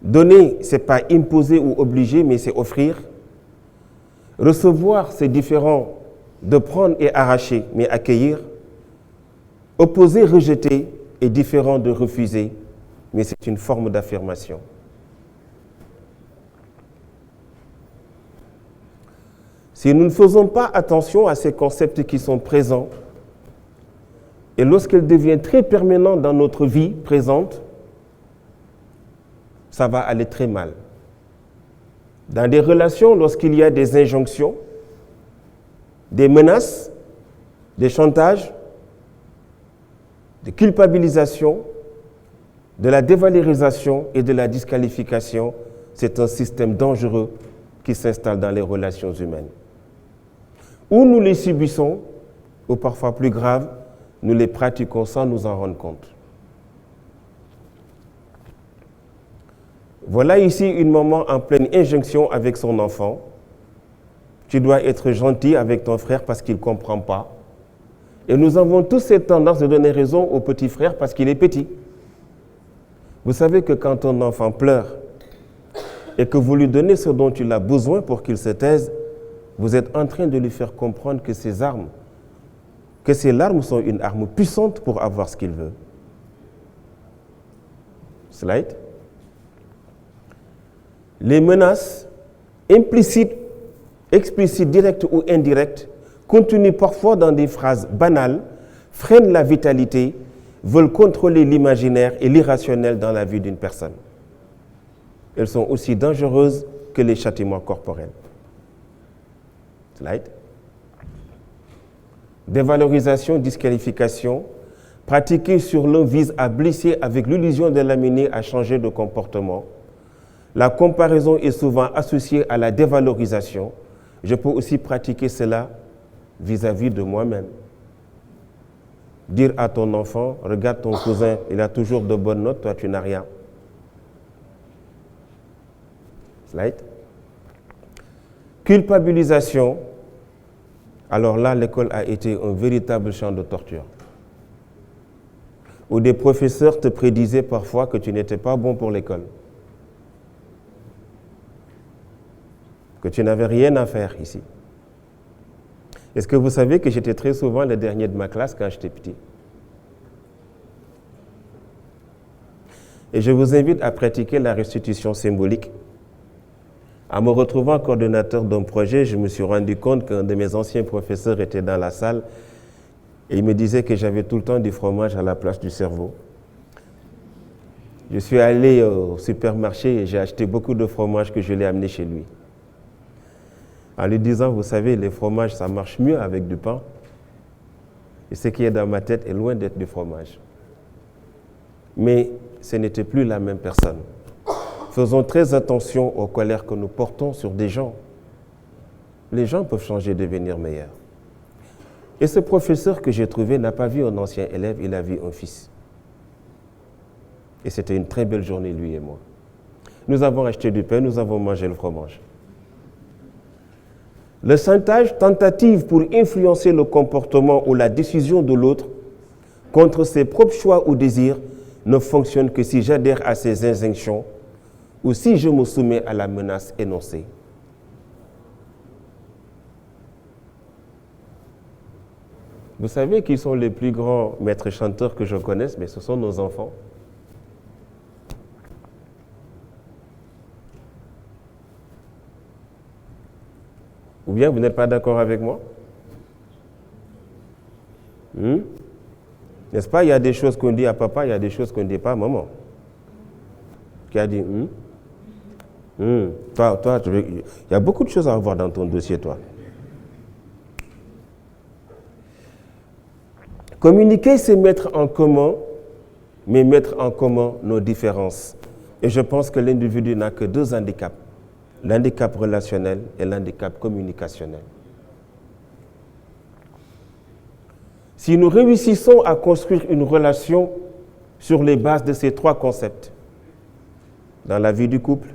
Donner, ce n'est pas imposer ou obliger, mais c'est offrir. Recevoir, c'est différent de prendre et arracher, mais accueillir. Opposer, rejeter est différent de refuser, mais c'est une forme d'affirmation. Si nous ne faisons pas attention à ces concepts qui sont présents, et lorsqu'ils deviennent très permanents dans notre vie présente, ça va aller très mal. Dans des relations, lorsqu'il y a des injonctions, des menaces, des chantages, de culpabilisation, de la dévalorisation et de la disqualification, c'est un système dangereux qui s'installe dans les relations humaines. Ou nous les subissons, ou parfois plus grave, nous les pratiquons sans nous en rendre compte. Voilà ici une maman en pleine injonction avec son enfant. Tu dois être gentil avec ton frère parce qu'il ne comprend pas. Et nous avons tous cette tendance de donner raison au petit frère parce qu'il est petit. Vous savez que quand ton enfant pleure et que vous lui donnez ce dont il a besoin pour qu'il se taise, vous êtes en train de lui faire comprendre que ces larmes sont une arme puissante pour avoir ce qu'il veut. Slide. Les menaces implicites, explicites, directes ou indirectes, contenues parfois dans des phrases banales, freinent la vitalité, veulent contrôler l'imaginaire et l'irrationnel dans la vie d'une personne. elles sont aussi dangereuses que les châtiments corporels. Slide. Dévalorisation, disqualification, pratiquée sur l'un vise à blesser avec l'illusion de l'amener à changer de comportement. La comparaison est souvent associée à la dévalorisation. Je peux aussi pratiquer cela vis-à-vis de moi-même. Dire à ton enfant, regarde ton cousin, il a toujours de bonnes notes, toi tu n'as rien. Slide. Culpabilisation. Alors là, l'école a été un véritable champ de torture. Où des professeurs te prédisaient parfois que tu n'étais pas bon pour l'école. Que tu n'avais rien à faire ici. Est-ce que vous savez que j'étais très souvent le dernier de ma classe quand j'étais petit? Et je vous invite à pratiquer la restitution symbolique. En me retrouvant coordonnateur d'un projet, je me suis rendu compte qu'un de mes anciens professeurs était dans la salle et il me disait que j'avais tout le temps du fromage à la place du cerveau. Je suis allé au supermarché et j'ai acheté beaucoup de fromage que je l'ai amené chez lui. En lui disant, vous savez, les fromages, ça marche mieux avec du pain. Et ce qui est dans ma tête est loin d'être du fromage. Mais ce n'était plus la même personne. Faisons très attention aux colères que nous portons sur des gens. Les gens peuvent changer, devenir meilleurs. Et ce professeur que j'ai trouvé n'a pas vu un ancien élève, il a vu un fils. Et c'était une très belle journée, lui et moi. Nous avons acheté du pain, nous avons mangé le fromage. Le chantage, tentative pour influencer le comportement ou la décision de l'autre contre ses propres choix ou désirs, ne fonctionne que si j'adhère à ses injonctions ou si je me soumets à la menace énoncée. Vous savez qui sont les plus grands maîtres chanteurs que je connaisse? Mais ce sont nos enfants. Ou bien vous n'êtes pas d'accord avec moi? N'est-ce pas? Il y a des choses qu'on dit à papa, il y a des choses qu'on ne dit pas à maman. Qui a dit Toi, il y a beaucoup de choses à avoir dans ton dossier, toi. Communiquer, c'est mettre en commun, mais mettre en commun nos différences. Et je pense que l'individu n'a que deux handicaps, l'handicap relationnel et l'handicap communicationnel. Si nous réussissons à construire une relation sur les bases de ces trois concepts, dans la vie du couple,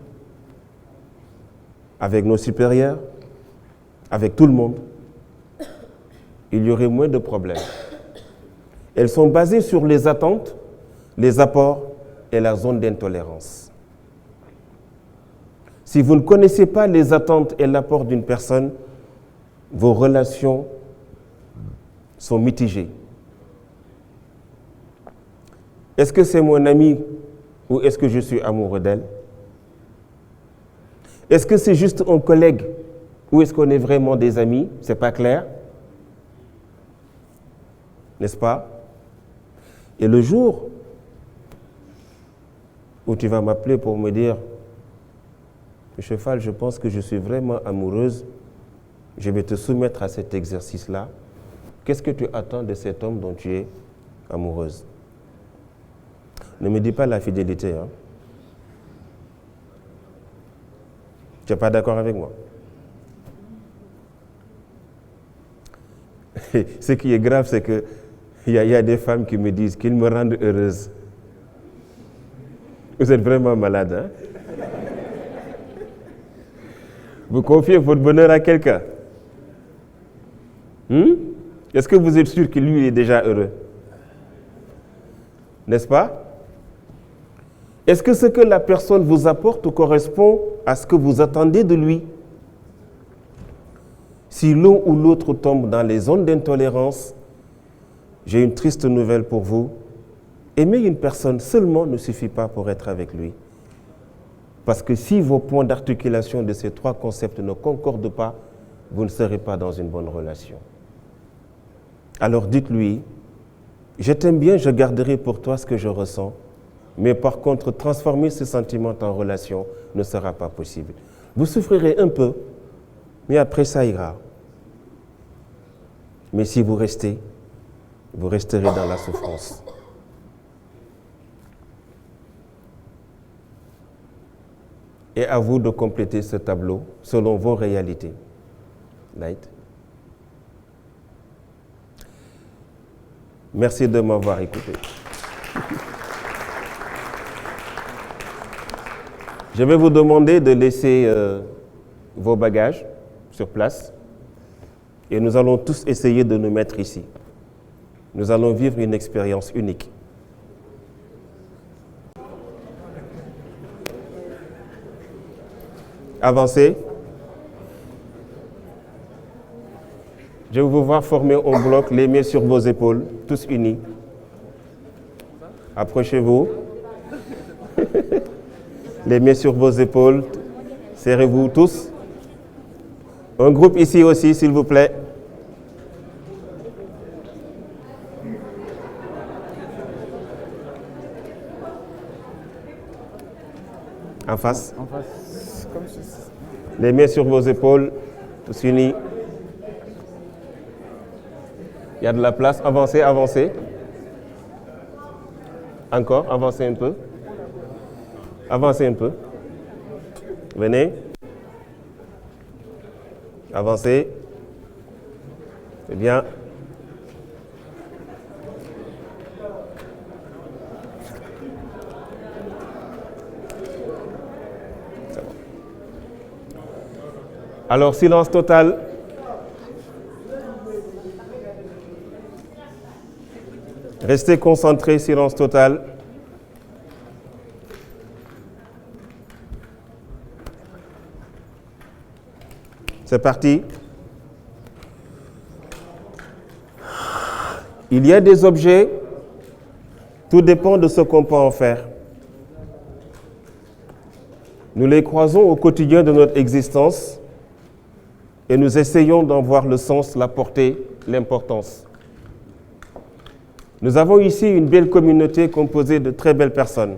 avec nos supérieurs, avec tout le monde, il y aurait moins de problèmes. Elles sont basées sur les attentes, les apports et la zone d'intolérance. Si vous ne connaissez pas les attentes et l'apport d'une personne, vos relations sont mitigées. Est-ce que c'est mon ami ou est-ce que je suis amoureux d'elle? Est-ce que c'est juste un collègue ou est-ce qu'on est vraiment des amis? C'est pas clair, n'est-ce pas? Et le jour où tu vas m'appeler pour me dire « Monsieur Fall, je pense que je suis vraiment amoureuse, je vais te soumettre à cet exercice-là. Qu'est-ce que tu attends de cet homme dont tu es amoureuse ?» Ne me dis pas la fidélité. Hein. Tu n'es pas d'accord avec moi? Ce qui est grave, c'est que il y a des femmes qui me disent qu'ils me rendent heureuse. Vous êtes vraiment malade, hein? Vous confiez votre bonheur à quelqu'un? Est-ce que vous êtes sûr que lui est déjà heureux? N'est-ce pas? Est-ce que ce que la personne vous apporte correspond à ce que vous attendez de lui? Si l'un ou l'autre tombe dans les zones d'intolérance, j'ai une triste nouvelle pour vous. Aimer une personne seulement ne suffit pas pour être avec lui. Parce que si vos points d'articulation de ces trois concepts ne concordent pas, vous ne serez pas dans une bonne relation. Alors dites-lui, je t'aime bien, je garderai pour toi ce que je ressens, Mais par contre, transformer ce sentiment en relation ne sera pas possible. Vous souffrirez un peu, mais après ça ira. Mais si vous restez, vous resterez dans la souffrance. Et à vous de compléter ce tableau selon vos réalités. Light. Merci de m'avoir écouté. Je vais vous demander de laisser vos bagages sur place et nous allons tous essayer de nous mettre ici. Nous allons vivre une expérience unique. Avancez. Je vais vous voir former un bloc, les mains sur vos épaules, tous unis. Approchez-vous. Les mains sur vos épaules. Serrez-vous tous. Un groupe ici aussi, s'il vous plaît. En face. En face, comme ceci. Les mains sur vos épaules, tous unis. Il y a de la place. Avancez, avancez. Encore, avancez un peu. Avancez un peu. Venez. Avancez. C'est bien. C'est bon. Alors, silence total. Restez concentrés, silence total. C'est parti. Il y a des objets, tout dépend de ce qu'on peut en faire. Nous les croisons au quotidien de notre existence et nous essayons d'en voir le sens, la portée, l'importance. Nous avons ici une belle communauté composée de très belles personnes,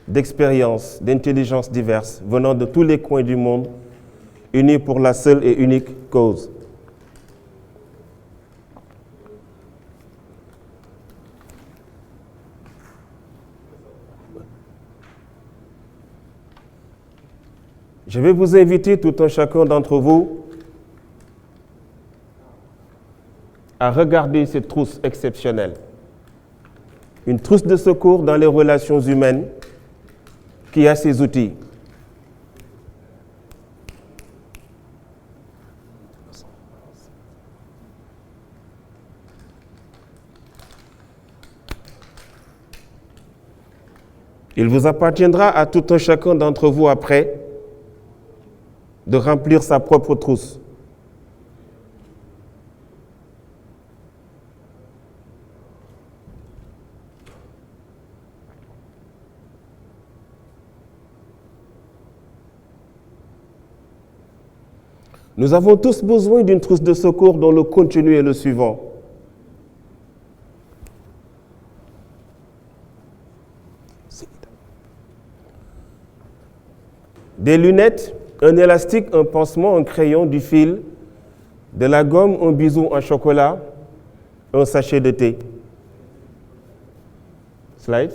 d'expériences, d'intelligences diverses, venant de tous les coins du monde, unis pour la seule et unique cause. Je vais vous inviter, tout un chacun d'entre vous, à regarder cette trousse exceptionnelle. Une trousse de secours dans les relations humaines qui a ses outils. Il vous appartiendra à tout un chacun d'entre vous après de remplir sa propre trousse. Nous avons tous besoin d'une trousse de secours dont le contenu est le suivant. Des lunettes, un élastique, un pansement, un crayon, du fil, de la gomme, un bisou en chocolat, un sachet de thé. Slide.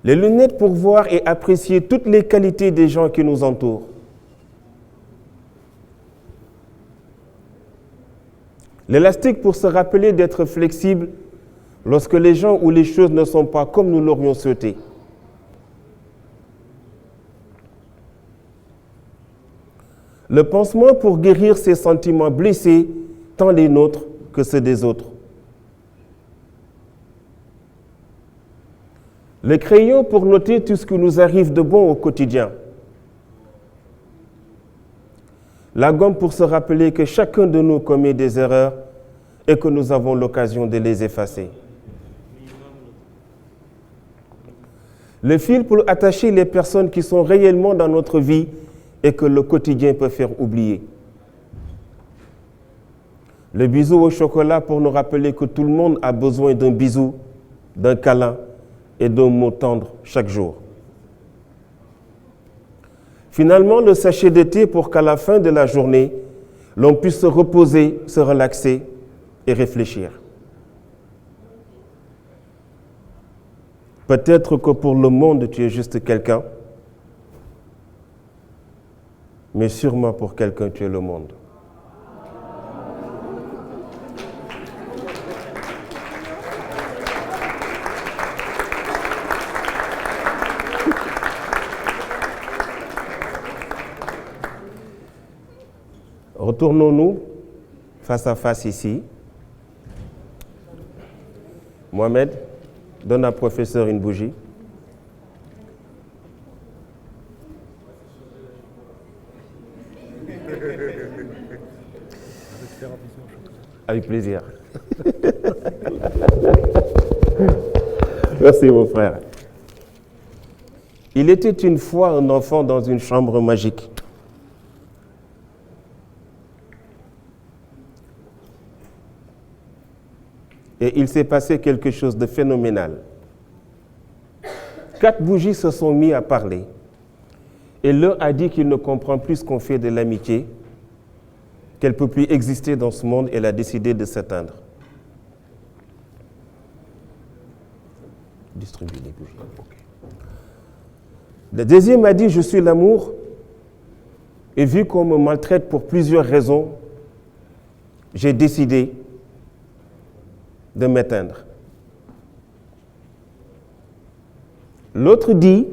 Les lunettes pour voir et apprécier toutes les qualités des gens qui nous entourent. L'élastique pour se rappeler d'être flexible lorsque les gens ou les choses ne sont pas comme nous l'aurions souhaité. Le pansement pour guérir ses sentiments blessés, tant les nôtres que ceux des autres. Le crayon pour noter tout ce qui nous arrive de bon au quotidien. La gomme pour se rappeler que chacun de nous commet des erreurs et que nous avons l'occasion de les effacer. Le fil pour attacher les personnes qui sont réellement dans notre vie et que le quotidien peut faire oublier. Le bisou au chocolat pour nous rappeler que tout le monde a besoin d'un bisou, d'un câlin et d'un mot tendre chaque jour. Finalement, le sachet de thé pour qu'à la fin de la journée, l'on puisse se reposer, se relaxer et réfléchir. Peut-être que pour le monde, tu es juste quelqu'un, mais sûrement pour quelqu'un, tu es le monde. Retournons-nous face à face ici. Mohamed, donne à professeur une bougie. Avec plaisir. Merci mon frère. Il était une fois un enfant dans une chambre magique. Et il s'est passé quelque chose de phénoménal. 4 bougies se sont mis à parler. Et l'un a dit qu'il ne comprend plus ce qu'on fait de l'amitié, qu'elle ne peut plus exister dans ce monde, et elle a décidé de s'éteindre. Distribue les bougies. Okay. Le deuxième a dit, je suis l'amour, et vu qu'on me maltraite pour plusieurs raisons, j'ai décidé de m'éteindre. L'autre dit,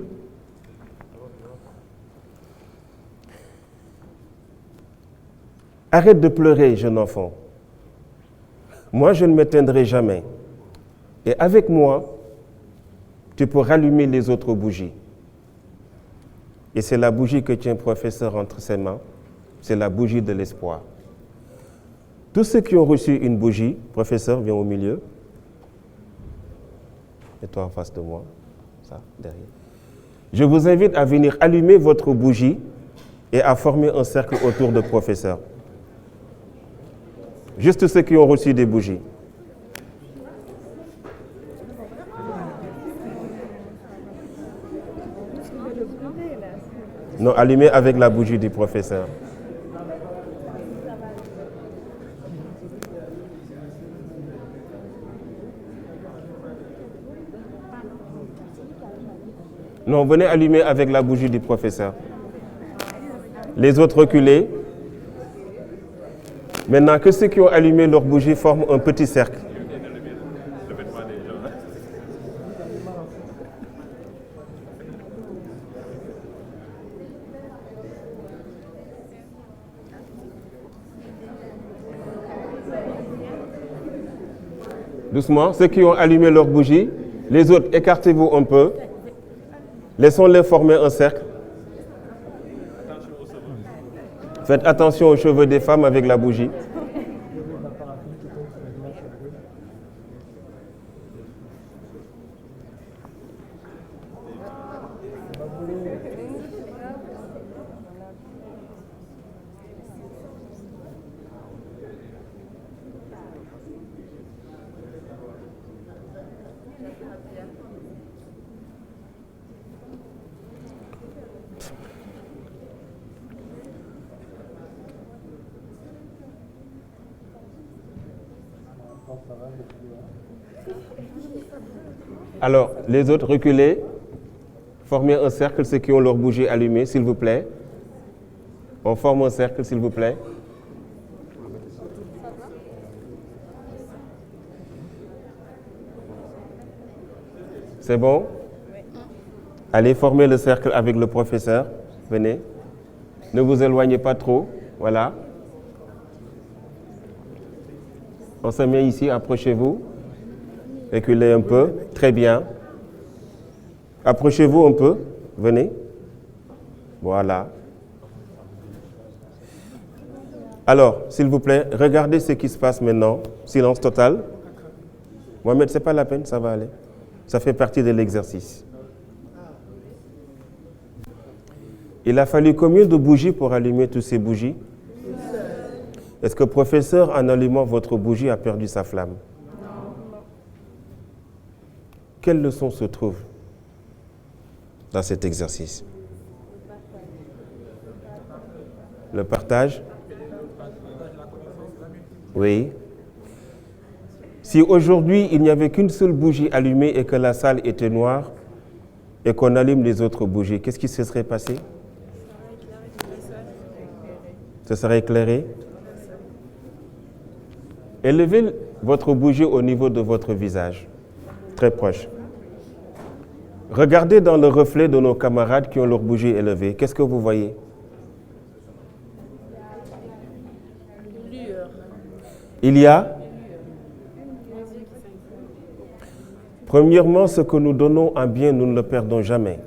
arrête de pleurer, jeune enfant. Moi, je ne m'éteindrai jamais. Et avec moi, tu peux rallumer les autres bougies. Et c'est la bougie que tient le professeur entre ses mains. C'est la bougie de l'espoir. Tous ceux qui ont reçu une bougie, professeur, viens au milieu. Et toi en face de moi, ça, derrière. Je vous invite à venir allumer votre bougie et à former un cercle autour du professeur. Juste ceux qui ont reçu des bougies. Non, allumez avec la bougie du professeur. Non, venez allumer avec la bougie du professeur. Les autres reculez. Maintenant que ceux qui ont allumé leur bougie forment un petit cercle. Doucement, ceux qui ont allumé leur bougie, les autres, écartez-vous un peu. Laissons-les former un cercle. Faites attention aux cheveux des femmes avec la bougie. Alors, les autres, reculez. Formez un cercle, ceux qui ont leur bougie allumée, s'il vous plaît. On forme un cercle, s'il vous plaît. C'est bon? Allez, formez le cercle avec le professeur. Venez. Ne vous éloignez pas trop. Voilà. On se met ici, approchez-vous. Reculez un peu. Très bien. Approchez-vous un peu. Venez. Voilà. Alors, s'il vous plaît, regardez ce qui se passe maintenant. Silence total. Mohamed, ce n'est pas la peine, ça va aller. Ça fait partie de l'exercice. Il a fallu combien de bougies pour allumer toutes ces bougies? Est-ce que, professeur, en allumant votre bougie, a perdu sa flamme? Quelle leçon se trouve dans cet exercice? Le partage? Oui. Si aujourd'hui, il n'y avait qu'une seule bougie allumée et que la salle était noire et qu'on allume les autres bougies, qu'est-ce qui se serait passé? Ce serait éclairé? Élevez votre bougie au niveau de votre visage, très proche. Regardez dans le reflet de nos camarades qui ont leur bougie élevée. Qu'est-ce que vous voyez? Il y a, premièrement, ce que nous donnons en bien, nous ne le perdons jamais.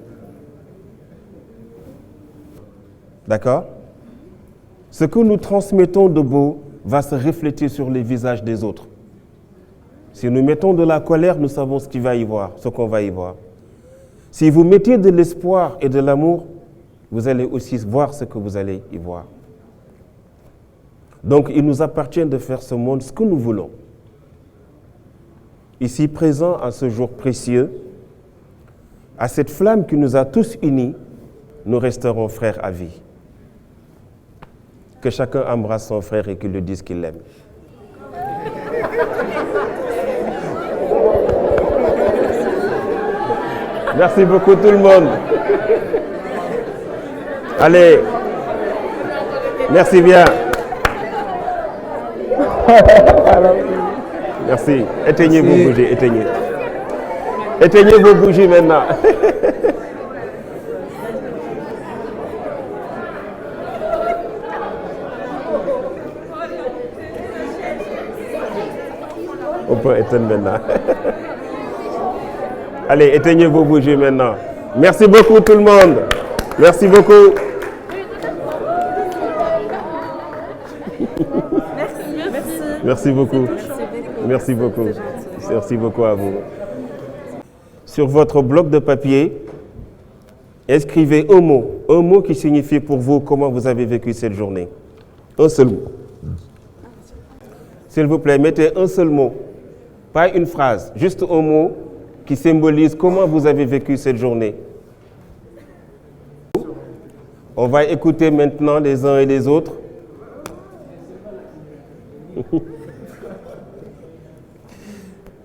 D'accord? Ce que nous transmettons de beau va se refléter sur les visages des autres. Si nous mettons de la colère, nous savons ce qu'on va y voir. Si vous mettez de l'espoir et de l'amour, vous allez aussi voir ce que vous allez y voir. Donc, il nous appartient de faire ce monde ce que nous voulons. Ici, présent à ce jour précieux, à cette flamme qui nous a tous unis, nous resterons frères à vie. Que chacun embrasse son frère et qu'il lui dise qu'il l'aime. Merci beaucoup tout le monde. Allez, merci bien. Merci. Éteignez vos bougies, éteignez. Éteignez vos bougies maintenant. On peut éteindre maintenant. Allez, éteignez vos bougies maintenant. Merci beaucoup tout le monde. Merci beaucoup. Merci beaucoup. Merci beaucoup. Merci beaucoup à vous. Sur votre bloc de papier, inscrivez un mot qui signifie pour vous comment vous avez vécu cette journée. Un seul mot. S'il vous plaît, mettez un seul mot, pas une phrase, juste un mot qui symbolise comment vous avez vécu cette journée. On va écouter maintenant les uns et les autres.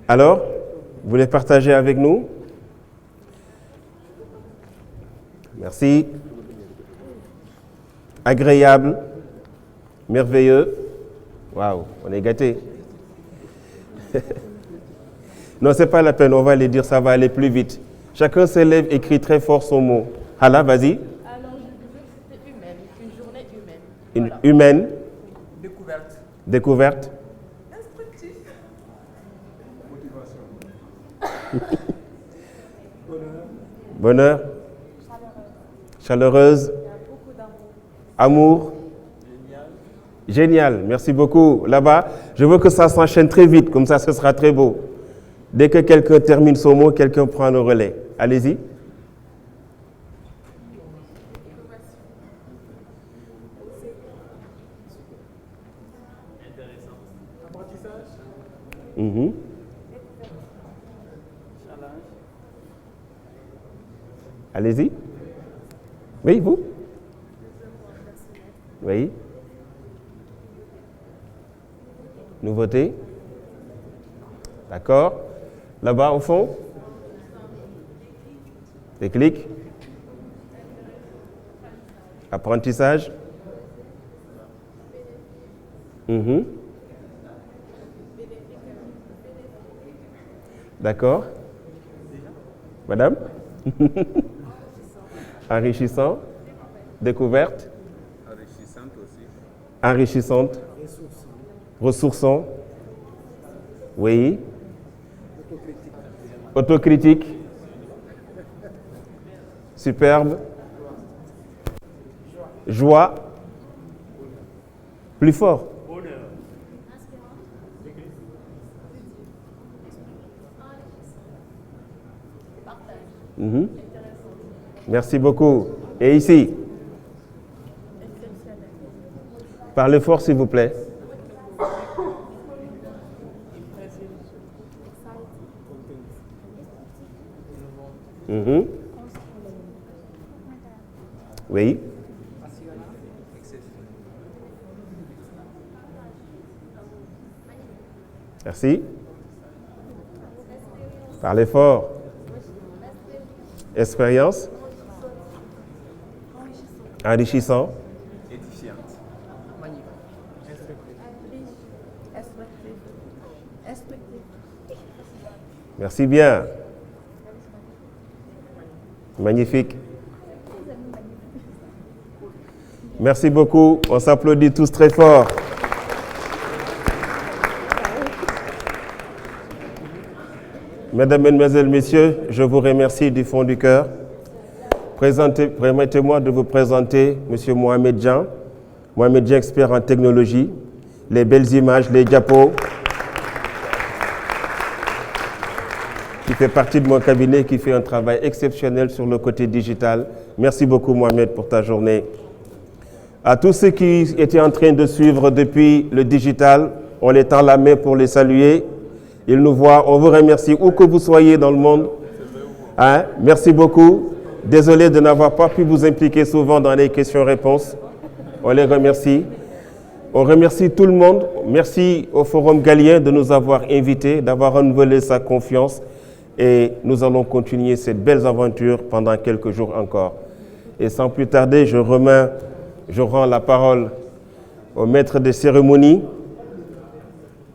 Alors, vous les partagez avec nous? Merci. Agréable, merveilleux. Waouh, on est gâtés. Non, c'est pas la peine, on va les dire, ça va aller plus vite. Chacun se lève et crie très fort son mot. Hala, vas-y. Alors, je disais que c'était humaine, une journée humaine. Une humaine. Découverte. Découverte. Instructif. Bonheur. Chaleureuse. Amour. Génial, merci beaucoup. Là-bas, je veux que ça s'enchaîne très vite, comme ça ce sera très beau. Dès que quelqu'un termine son mot, quelqu'un prend le relais. Allez-y. Mmh. Allez-y. Oui, vous? Oui. Nouveauté. D'accord. Là-bas, au fond. Déclic. Apprentissage. Mmh. D'accord. Madame? Enrichissant. Découverte. Enrichissante aussi. Enrichissante. Ressourçant. Oui. Autocritique. Superbe. Joie. Plus fort. Mmh. Merci beaucoup. Et ici? Parlez fort, s'il vous plaît. Mhm. Oui. Merci. Parlez fort. Expérience. Enrichissant. Édifiante. Magnifique. Merci bien. Magnifique. Merci beaucoup. On s'applaudit tous très fort. Mesdames, Mesdemoiselles, Messieurs, je vous remercie du fond du cœur. Permettez-moi de vous présenter M. Mohamed Jean. Mohamed Jean, expert en technologie, les belles images, les diapos, qui fait partie de mon cabinet, qui fait un travail exceptionnel sur le côté digital. Merci beaucoup, Mohamed, pour ta journée. À tous ceux qui étaient en train de suivre depuis le digital, on les tend la main pour les saluer. Ils nous voient, on vous remercie où que vous soyez dans le monde. Hein? Merci beaucoup. Désolé de n'avoir pas pu vous impliquer souvent dans les questions-réponses. On les remercie. On remercie tout le monde. Merci au Forum Galien de nous avoir invités, d'avoir renouvelé sa confiance. Et nous allons continuer cette belle aventure pendant quelques jours encore. Et sans plus tarder, je rends la parole au maître des cérémonies,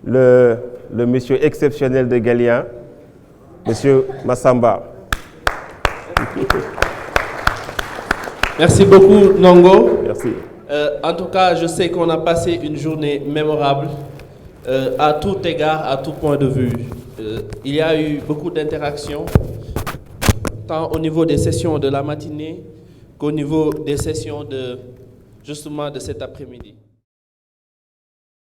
le monsieur exceptionnel de Galien, monsieur Massamba. Merci beaucoup, Nongo. Merci. En tout cas, je sais qu'on a passé une journée mémorable à tout égard, à tout point de vue. Il y a eu beaucoup d'interactions, tant au niveau des sessions de la matinée qu'au niveau des sessions de cet après-midi.